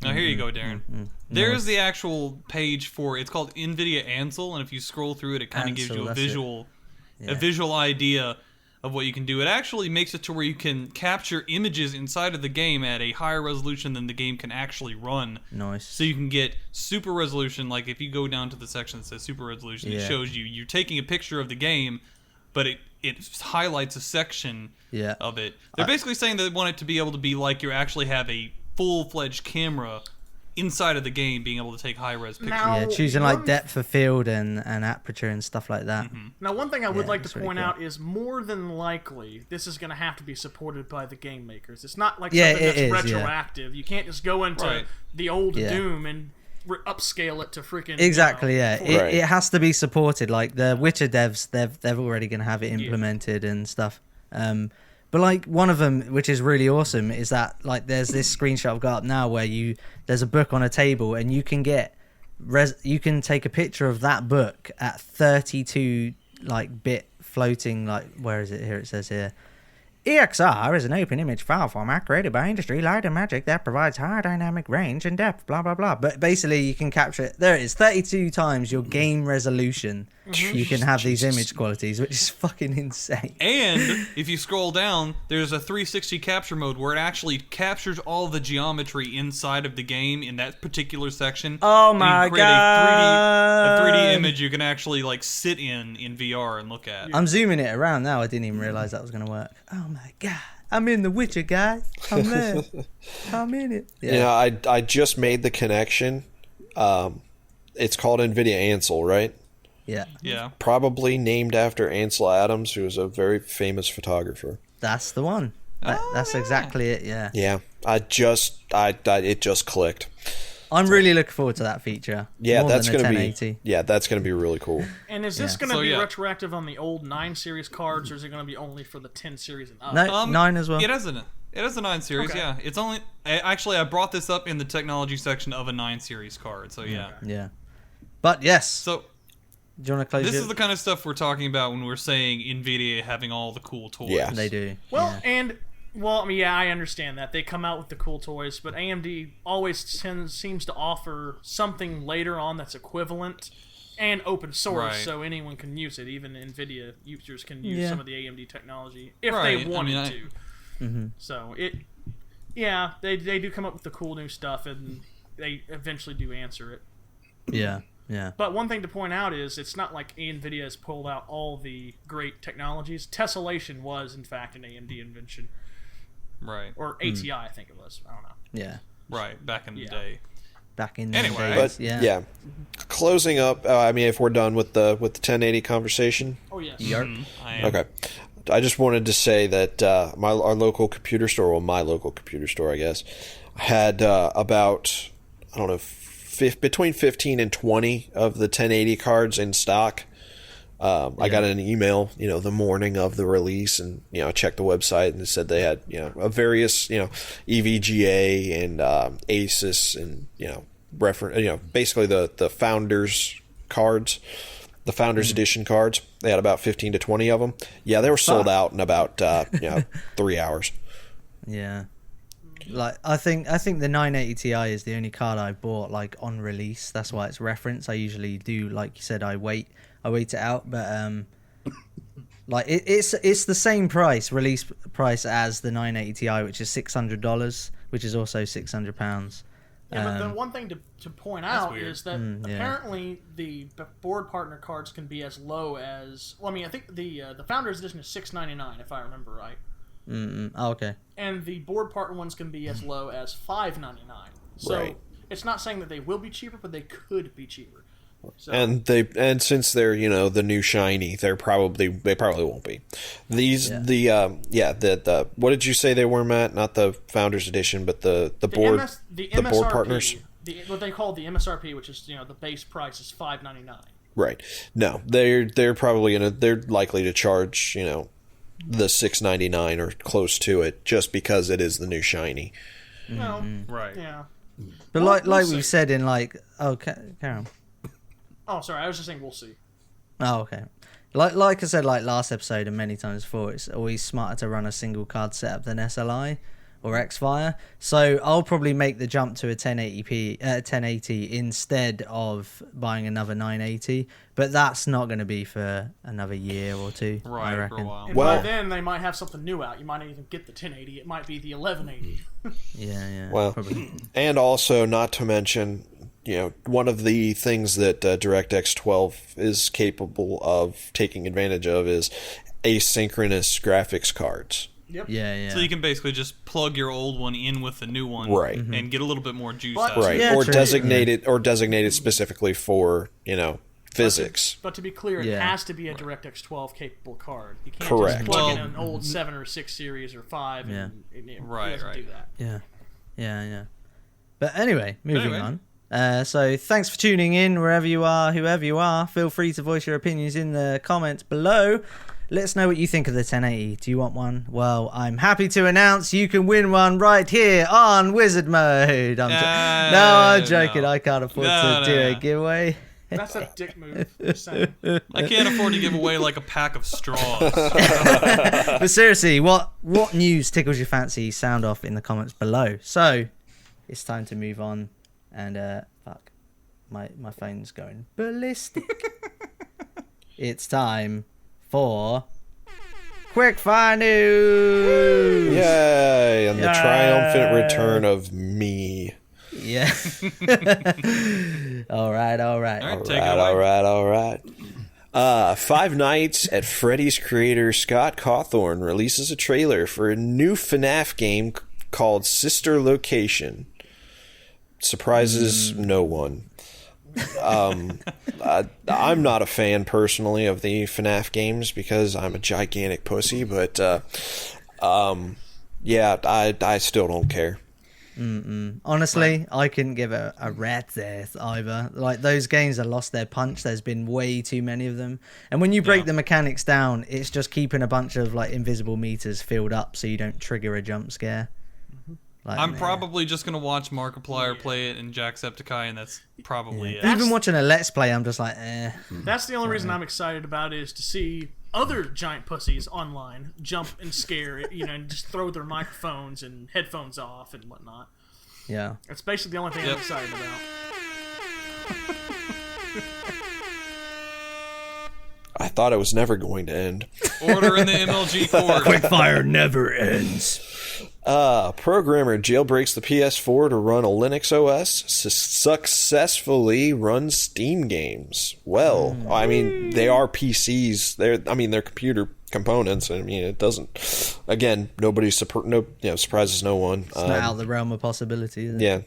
Now here you go, Darren. There's the actual page for it's called NVIDIA Ansel, and if you scroll through it, it kind of gives you a visual idea of what you can do. It actually makes it to where you can capture images inside of the game at a higher resolution than the game can actually run. Nice. So you can get super resolution. Like if you go down to the section that says super resolution, it shows you're taking a picture of the game, but it highlights a section of it. They're basically saying they want it to be able to be like you actually have a full-fledged camera inside of the game, being able to take high-res pictures. Now, choosing like depth of field and aperture and stuff like that. Now, one thing I would like to that's really point cool. out is more than likely this is going to have to be supported by the game makers. It's not like Yeah, something it that's is, retroactive. You can't just go into the old Yeah. Doom and upscale it to freaking Exactly, yeah. full- Right. It has to be supported. Like the Witcher devs, they're already going to have it implemented and stuff. But like one of them, which is really awesome, is that like there's this screenshot I've got up now where there's a book on a table and you can you can take a picture of that book at 32 like bit floating, like where is it here? It says here. EXR is an open image file format created by Industry Light and Magic that provides high dynamic range and depth, blah, blah, blah. But basically, you can capture it. There it is, 32 times your game resolution. You can have these image qualities, which is fucking insane. And if you scroll down, there's a 360 capture mode where it actually captures all the geometry inside of the game in that particular section. Oh And my you create God. a 3D image you can actually like sit in VR and look at. I'm zooming it around now. I didn't even realize that was going to work. Oh my God. I'm in The Witcher, guys. I'm there. I'm in it. Yeah. You know, I just made the connection. It's called NVIDIA Ansel, right? Yeah. Yeah. Probably named after Ansel Adams, who was a very famous photographer. That's the one. That's exactly it, yeah. Yeah, it just clicked. I'm really looking forward to that feature. Yeah, More that's than a gonna 1080. be. Yeah, that's gonna be really cool. And is this Yeah. going to So, be yeah. retroactive on the old 9 series cards, or is it going to be only for the 10 series and up? No, 9 as well. It has a 9 series, Okay. yeah. It's only actually I brought this up in the technology section of a 9 series card, so yeah. Yeah. But yes. So Do you want to close this it? is the kind of stuff we're talking about when we're saying NVIDIA having all the cool toys. Yeah. They do. Well, yeah. I mean, yeah, I understand that. They come out with the cool toys, but AMD always seems to offer something later on that's equivalent and open source, Right. so anyone can use it. Even NVIDIA users can use Yeah. some of the AMD technology if Right, they I wanted mean, to. So they do come up with the cool new stuff, and they eventually do answer it. Yeah. Yeah. But one thing to point out is it's not like NVIDIA has pulled out all the great technologies. Tessellation was, in fact, an AMD invention. Right. Or ATI, I think it was. I don't know. Yeah. Right. Back in the Yeah. day. Back in the Anyway. days. But yeah. closing up. I mean, if we're done with the 1080 conversation, Oh, yes. I am. okay. I just wanted to say that our local computer store, well, my local computer store, I guess, had about, I don't know, between 15 and 20 of the 1080 cards in stock. I got an email, the morning of the release, and I checked the website, and it said they had, a various, EVGA and Asus, and basically the founders cards, the founders edition cards. They had about 15 to 20 of them. Yeah, they were sold out in about 3 hours. Yeah. Like I think the 980 Ti is the only card I bought like on release. That's why it's referenced. I usually do, like you said, I wait it out, but like it's the same release price as the 980 Ti, which is $600, which is also £600. Yeah, but the one thing to point out weird. is that yeah. apparently the board partner cards can be as low as... Well, I mean, I think the Founders Edition is $699, if I remember right. Oh, okay. And the board partner ones can be as low as $599. So Right. it's not saying that they will be cheaper, but they could be cheaper. So, And since they're the new shiny, they probably won't be. These the what did you say they were, Matt? Not the Founders Edition, but the board the board MSRP, partners. What they call the MSRP, which is the base price is $599. Right. No, they're probably they're likely to charge the $699 or close to it, just because it is the new shiny. Well, Right. yeah. But We'll like see. we said in like carry on. Oh, sorry, I was just saying we'll see. Oh, okay. Like I said, like last episode and many times before, it's always smarter to run a single card setup than SLI. or Xfire. So I'll probably make the jump to a 1080 instead of buying another 980. But that's not going to be for another year or two, Right, I reckon. for a while. And Well- by then, they might have something new out. You might not even get the 1080. It might be the 1180. Yeah, Well, probably. and also not to mention, one of the things that DirectX 12 is capable of taking advantage of is asynchronous graphics cards. Yep. Yeah. So you can basically just plug your old one in with the new one, Right. and get a little bit more juice But- out of Right, it. Yeah, or true. designate it specifically for physics. But to be clear, it Yeah. has to be a DirectX 12 capable card. You can't Correct. just plug in Well, an old 7 or 6 series or 5 Yeah. and it Right, doesn't do right. that. Yeah. But anyway, moving Anyway. on. So thanks for tuning in wherever you are, whoever you are. Feel free to voice your opinions in the comments below. Let us know what you think of the 1080. Do you want one? Well, I'm happy to announce you can win one right here on Wizard Mode. I'm joking. no. I can't afford No, to do no. a giveaway. That's a dick move. Just saying. I can't afford to give away like a pack of straws. But seriously, what news tickles your fancy? Sound off in the comments below. So it's time to move on. And fuck, my phone's going ballistic. It's time for quickfire news. Yay! And the Yay. triumphant return of me. Yeah. All right. All right, take it away. All right. Five Nights at Freddy's creator Scott Cawthorn releases a trailer for a new FNAF game called Sister Location. Surprises no one. I'm not a fan personally of the FNAF games because I'm a gigantic pussy, but yeah, I still don't care. Honestly, I couldn't give a rat's ass either. Like, those games have lost their punch. There's been way too many of them. And when you break the mechanics down, it's just keeping a bunch of like invisible meters filled up so you don't trigger a jump scare. Like, I'm man. probably just gonna watch Markiplier play it and Jacksepticeye, and that's probably it. Even watching a Let's Play, I'm just like, eh. That's the only reason I'm excited about is to see other giant pussies online jump and scare, and just throw their microphones and headphones off and whatnot. Yeah. That's basically the only thing I'm excited about. I thought it was never going to end. Order in the MLG court. Quickfire never ends. Programmer jailbreaks the PS4 to run a Linux OS, successfully runs Steam games. Well, I mean, they are PCs. They're computer components. I mean, it doesn't. Again, surprises no one. It's not out of the realm of possibility, is it? Yeah.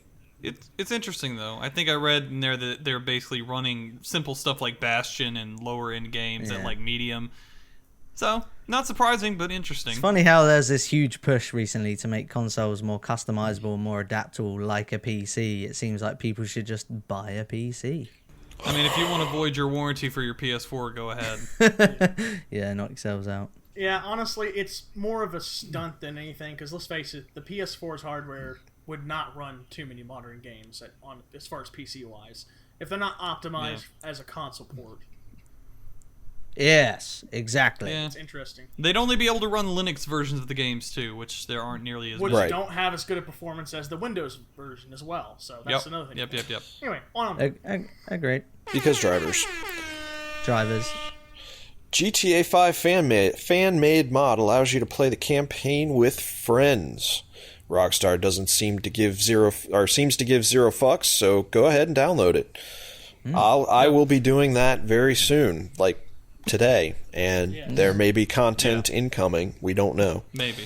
It's interesting though. I think I read in there that they're basically running simple stuff like Bastion and lower end games at like medium. So not surprising, but interesting. It's funny how there's this huge push recently to make consoles more customizable, more adaptable, like a PC. It seems like people should just buy a PC. I mean, if you want to void your warranty for your PS4, go ahead. Yeah, knock yourselves out. Yeah, honestly, it's more of a stunt than anything, because let's face it, the PS4's hardware would not run too many modern games as far as PC-wise, if they're not optimized as a console port. Yes, exactly. Yeah. It's interesting. They'd only be able to run Linux versions of the games too, which there aren't nearly as Which many. don't have as good a performance as the Windows version as well, so that's another thing. Yep. Anyway, on. Agreed. Because drivers. Drivers. GTA 5 fan-made mod allows you to play the campaign with friends. Rockstar seems to give zero fucks, so go ahead and download it. I will be doing that very soon, like today, and there may be content incoming. We don't know. Maybe.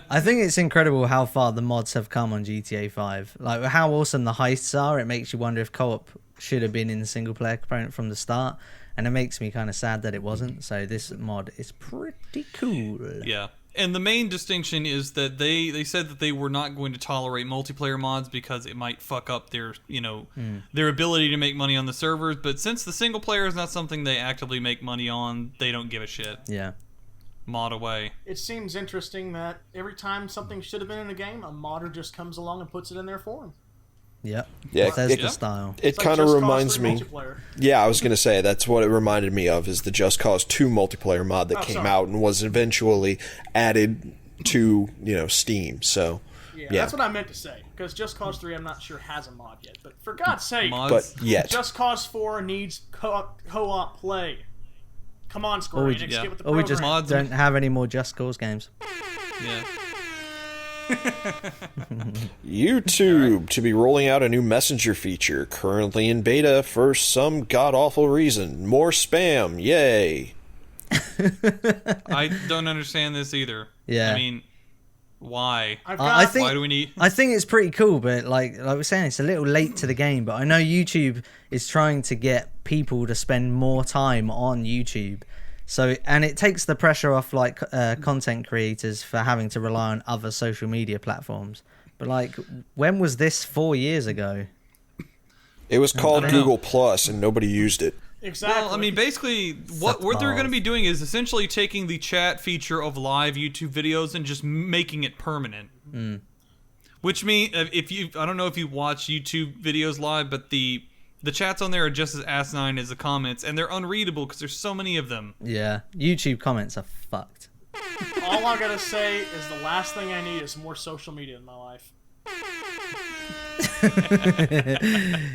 I think it's incredible how far the mods have come on GTA 5. Like, how awesome the heists are. It makes you wonder if co-op should have been in the single-player component from the start, and it makes me kind of sad that it wasn't. So this mod is pretty cool. Yeah. And the main distinction is that they said that they were not going to tolerate multiplayer mods because it might fuck up their their ability to make money on the servers. But since the single player is not something they actively make money on, they don't give a shit. Yeah. Mod away. It seems interesting that every time something should have been in a game, a modder just comes along and puts it in their form. Yep. Yeah, There's it- the style. It It's like kind of Just Cause reminds 3 me. multiplayer. Yeah, I was going to say that's what it reminded me of, is the Just Cause 2 multiplayer mod that Oh, came sorry. out and was eventually added to Steam. So Yeah, that's what I meant to say. Because Just Cause 3, I'm not sure has a mod yet. But for God's sake, Mods? but yet Just Cause 4 needs co-op play. Come on, Square Enix, get with the Or we program. just Mods. don't have any more Just Cause games. Yeah. YouTube to be rolling out a new messenger feature currently in beta for some god-awful reason. More spam, yay. I don't understand this either. Yeah. I mean, why? I think Why do we need... I think it's pretty cool, but like we're saying, it's a little late to the game. But I know YouTube is trying to get people to spend more time on YouTube. So, and it takes the pressure off like content creators for having to rely on other social media platforms. But like, when was this 4 years ago? It was called Google Plus, and nobody used it. Exactly. Well, I mean, basically, what they're going to be doing is essentially taking the chat feature of live YouTube videos and just making it permanent. Which means, I don't know if you watch YouTube videos live, but the chats on there are just as asinine as the comments, and they're unreadable because there's so many of them. Yeah, YouTube comments are fucked. All I gotta say is the last thing I need is more social media in my life.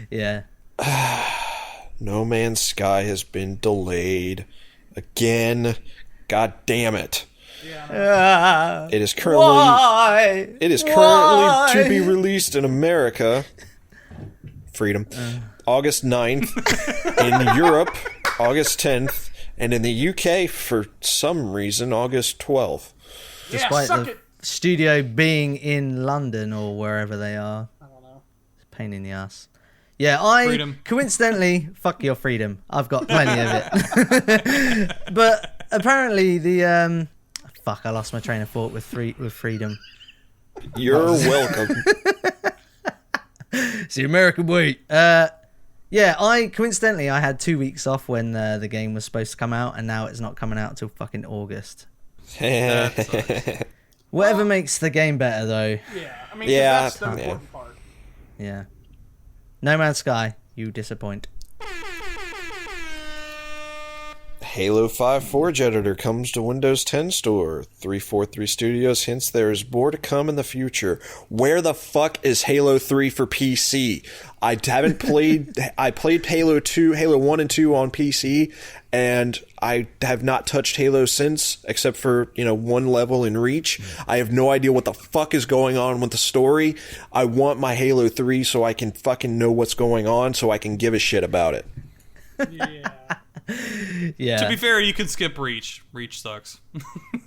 Yeah. No Man's Sky has been delayed again. God damn it. Yeah. It is currently to be released in America. Freedom. August 9th, in Europe, August 10th, and in the UK, for some reason, August 12th. Despite suck the it. studio being in London or wherever they are. I don't know. It's a pain in the ass. Yeah, Freedom. coincidentally, fuck your freedom. I've got plenty of it. But apparently the fuck, I lost my train of thought with freedom. You're welcome. It's the American way. Yeah, I had 2 weeks off when the game was supposed to come out, and now it's not coming out till fucking August. Whatever makes the game better, though. Yeah, I mean, Yeah, that's the important part. Yeah. No Man's Sky, you disappoint. Halo 5 Forge Editor comes to Windows 10 Store. 343 Studios hints there is more to come in the future. Where the fuck is Halo 3 for PC? I haven't played... I played Halo 2, Halo 1 and 2 on PC, and I have not touched Halo since, except for, one level in Reach. I have no idea what the fuck is going on with the story. I want my Halo 3 so I can fucking know what's going on, so I can give a shit about it. Yeah. Yeah. To be fair, you can skip Reach. Reach sucks.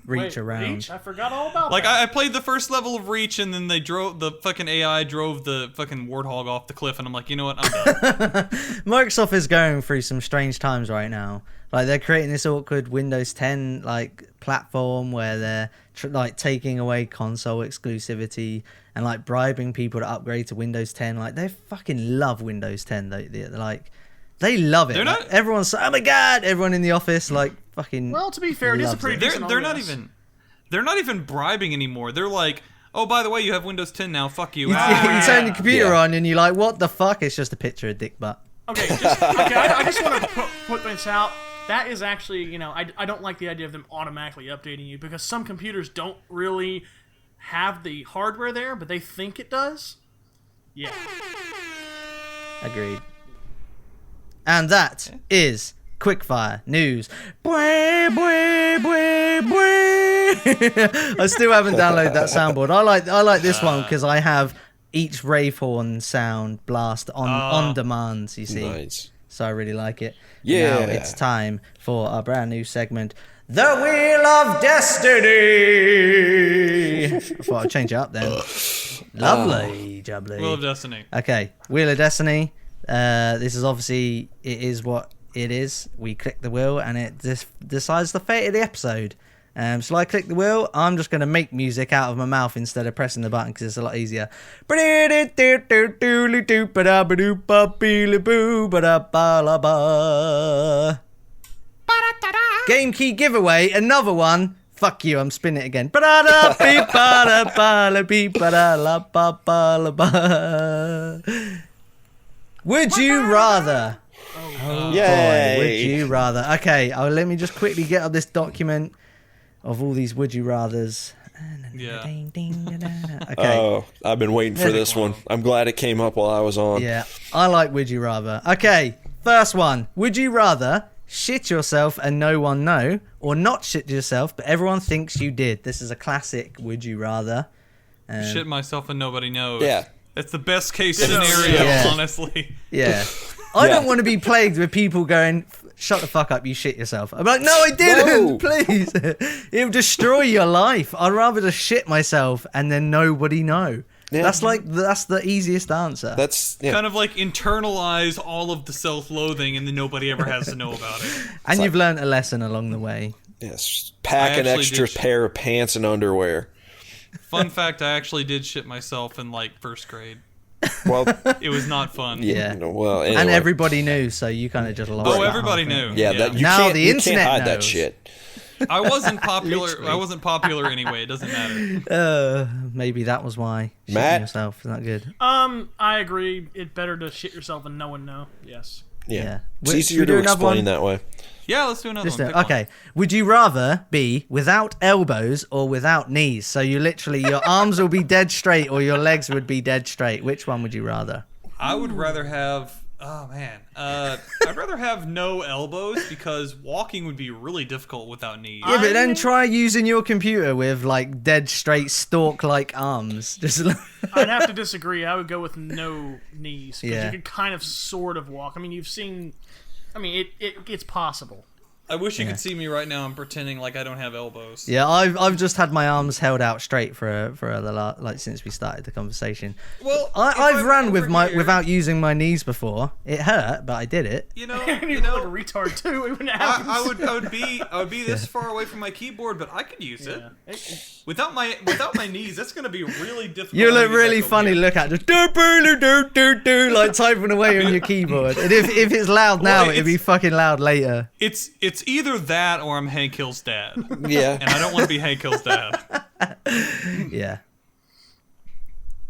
Reach Wait, around. Reach? I forgot all about Like, that. I played the first level of Reach, and then the fucking AI drove the fucking warthog off the cliff, and I'm like, you know what, I'm done. Microsoft is going through some strange times right now. Like, they're creating this awkward Windows 10 platform where they're taking away console exclusivity and bribing people to upgrade to Windows 10. Like, they fucking love Windows 10. They love it. They're not- Everyone's oh my god! Everyone in the office fucking. Well, to be fair, it is a loves pretty it. decent They're OS. not even bribing anymore. They're like, oh, by the way, you have Windows 10 now. Fuck you. You turn your computer Yeah. on and you're like, what the fuck? It's just a picture of dick butt. Okay, I just want to put this out. That is actually, I don't like the idea of them automatically updating you because some computers don't really have the hardware there, but they think it does. Yeah. Agreed. And that is Quickfire News. I still haven't downloaded that soundboard. I like this one because I have each rave horn sound blast on demand, you see. Nice. So I really like it. Yeah. Now it's time for our brand new segment, The Wheel of Destiny. I thought I'd change it up then. Lovely, jubbly. Wheel of Destiny. Okay, Wheel of Destiny. This is obviously, it is what it is. We click the wheel and it decides the fate of the episode. So I click the wheel. I'm just going to make music out of my mouth instead of pressing the button because it's a lot easier. Game key giveaway, another one. Fuck you, I'm spinning it again. Would you rather? Oh Yay. boy, would you rather? Okay, let me just quickly get up this document of all these would you rathers, Yeah. Okay. Oh, I've been waiting for this one. I'm glad it came up while I was on. Yeah, I like Would You Rather. Okay, first one. Would you rather shit yourself and no one know, or not shit yourself but everyone thinks you did? This is a classic Would You Rather. Shit myself and nobody knows. Yeah. It's the best case scenario, Yeah. honestly. Yeah. I don't want to be plagued with people going, shut the fuck up, you shit yourself. I'm like, no, I didn't, No. please. It'll destroy your life. I'd rather just shit myself and then nobody know. Yeah. That's the easiest answer. That's yeah. Kind of like internalize all of the self-loathing and then nobody ever has to know about it. And you've learned a lesson along the way. Yes. Pack an actually extra did- pair of pants and underwear. Fun fact, I actually did shit myself in like first grade. Well, It was not fun. Yeah. Well, anyway. And everybody knew, so you kind of just lost. Oh, that everybody whole thing. knew. Yeah, that you Now can't. the You internet can't hide that knows. shit. I wasn't popular. I wasn't popular anyway. It doesn't matter. Maybe that was why. Shitting Matt? yourself is not good. I agree. It's better to shit yourself and no one know. Yes. Yeah, Should it's we easier do to another explain one? that way. Yeah, let's do another Just one. do- Pick okay. Would you rather be without elbows or without knees? So you literally, your arms will be dead straight or your legs would be dead straight. Which one would you rather? One. I would rather have. Oh man, I'd rather have no elbows because walking would be really difficult without knees. Yeah, but then try using your computer with like dead straight stalk-like arms. Just I'd have to disagree. I would go with no knees because Yeah. you could kind of sort of walk. I mean, you've seen. I mean, it's possible. I wish you could see me right now. I'm pretending like I don't have elbows. yeah, I've just had my arms held out straight for like since we started the conversation. Well, I've ran with over here- without using my knees before. It hurt, but I did it. You know, And you you look like a know. retard too. It wouldn't happen. I would be this far away from my keyboard, but I could use it. Yeah. Without my knees, that's gonna be really difficult. You to look get really back over funny. here. Look at just do like typing away on your keyboard. And if it's loud now, Well, it'd be fucking loud later. It's either that or I'm Hank Hill's dad, and Yeah. I don't want to be Hank Hill's dad. Yeah.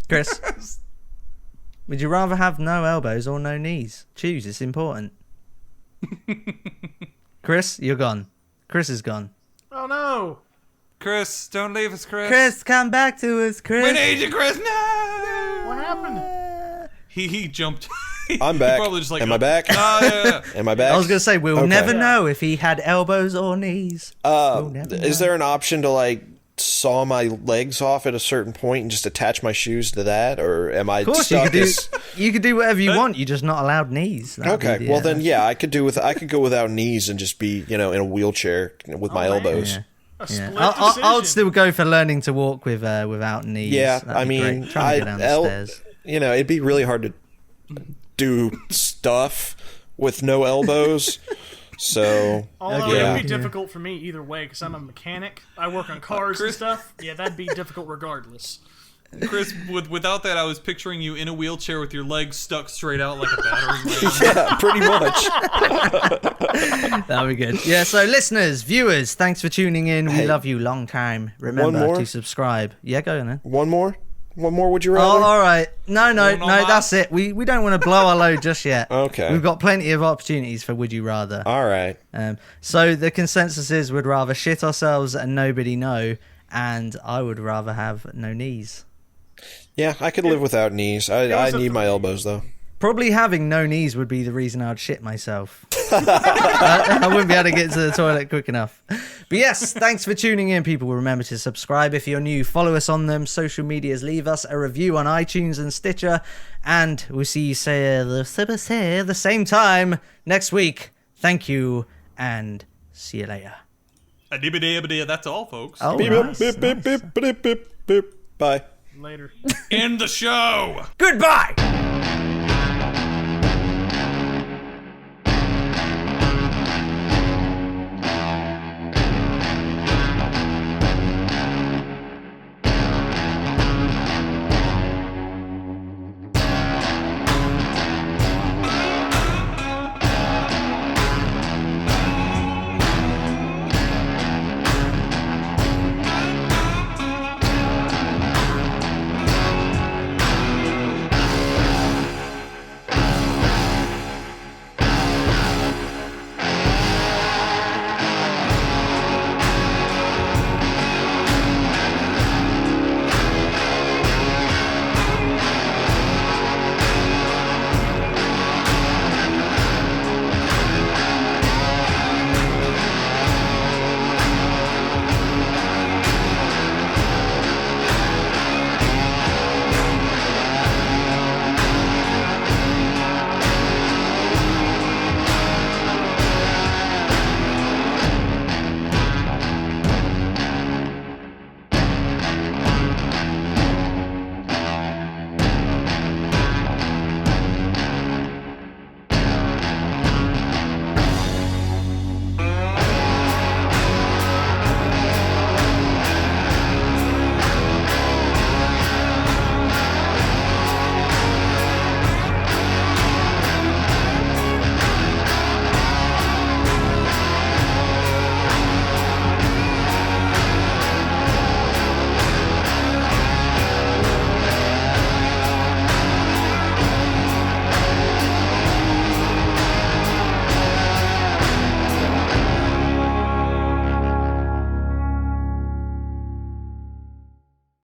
Chris, would you rather have no elbows or no knees? Choose. It's important. Chris, you're gone. Chris is gone. Oh no! Chris, don't leave us, Chris. Chris, come back to us, Chris. We need you, Chris. No. What happened? He jumped. I'm He back. probably just like, Am I back? Oh, yeah. Am I back? I was gonna say we'll Okay. never know if he had elbows or knees. We'll never Is know. there an option to like saw my legs off at a certain point and just attach my shoes to that, or am I Of course, you stuck could do. as- You could do whatever you want. You're just not allowed knees. That'd be Okay, the, well then, yeah, I could go without knees and just be, in a wheelchair with my man. elbows. Yeah. A Yeah. split I'll decision. still go for learning to walk with without knees. Yeah, That'd I be mean, great. Trying to go down the stairs. it'd be really hard to do stuff with no elbows. So Although Yeah. it'd be difficult for me either way because I'm a mechanic. I work on cars and Chris- stuff. Yeah, that'd be difficult regardless. Chris, without that, I was picturing you in a wheelchair with your legs stuck straight out like a battering ram. yeah, pretty much. That'd be good. Yeah, so listeners, viewers, thanks for tuning in. We Hey. love you long time. Remember more? to subscribe. Yeah, go on then. One more, would you Oh, rather? all right. No, no, that's it. We don't want to blow our load just yet. Okay. We've got plenty of opportunities for Would You Rather. All right. So the consensus is we'd rather shit ourselves and nobody know, and I would rather have no knees. Yeah, I could live without knees. I was a need my three. elbows though. Probably having no knees would be the reason I'd shit myself. I wouldn't be able to get to the toilet quick enough. But yes, thanks for tuning in, people. Remember to subscribe if you're new. Follow us on them social medias. Leave us a review on iTunes and Stitcher. And we'll see you the same time next week. Thank you, and see you later. That's all, folks. Oh, Beep, nice, beep, beep, nice. beep, beep, beep, beep. Bye. Later. End the show. Goodbye!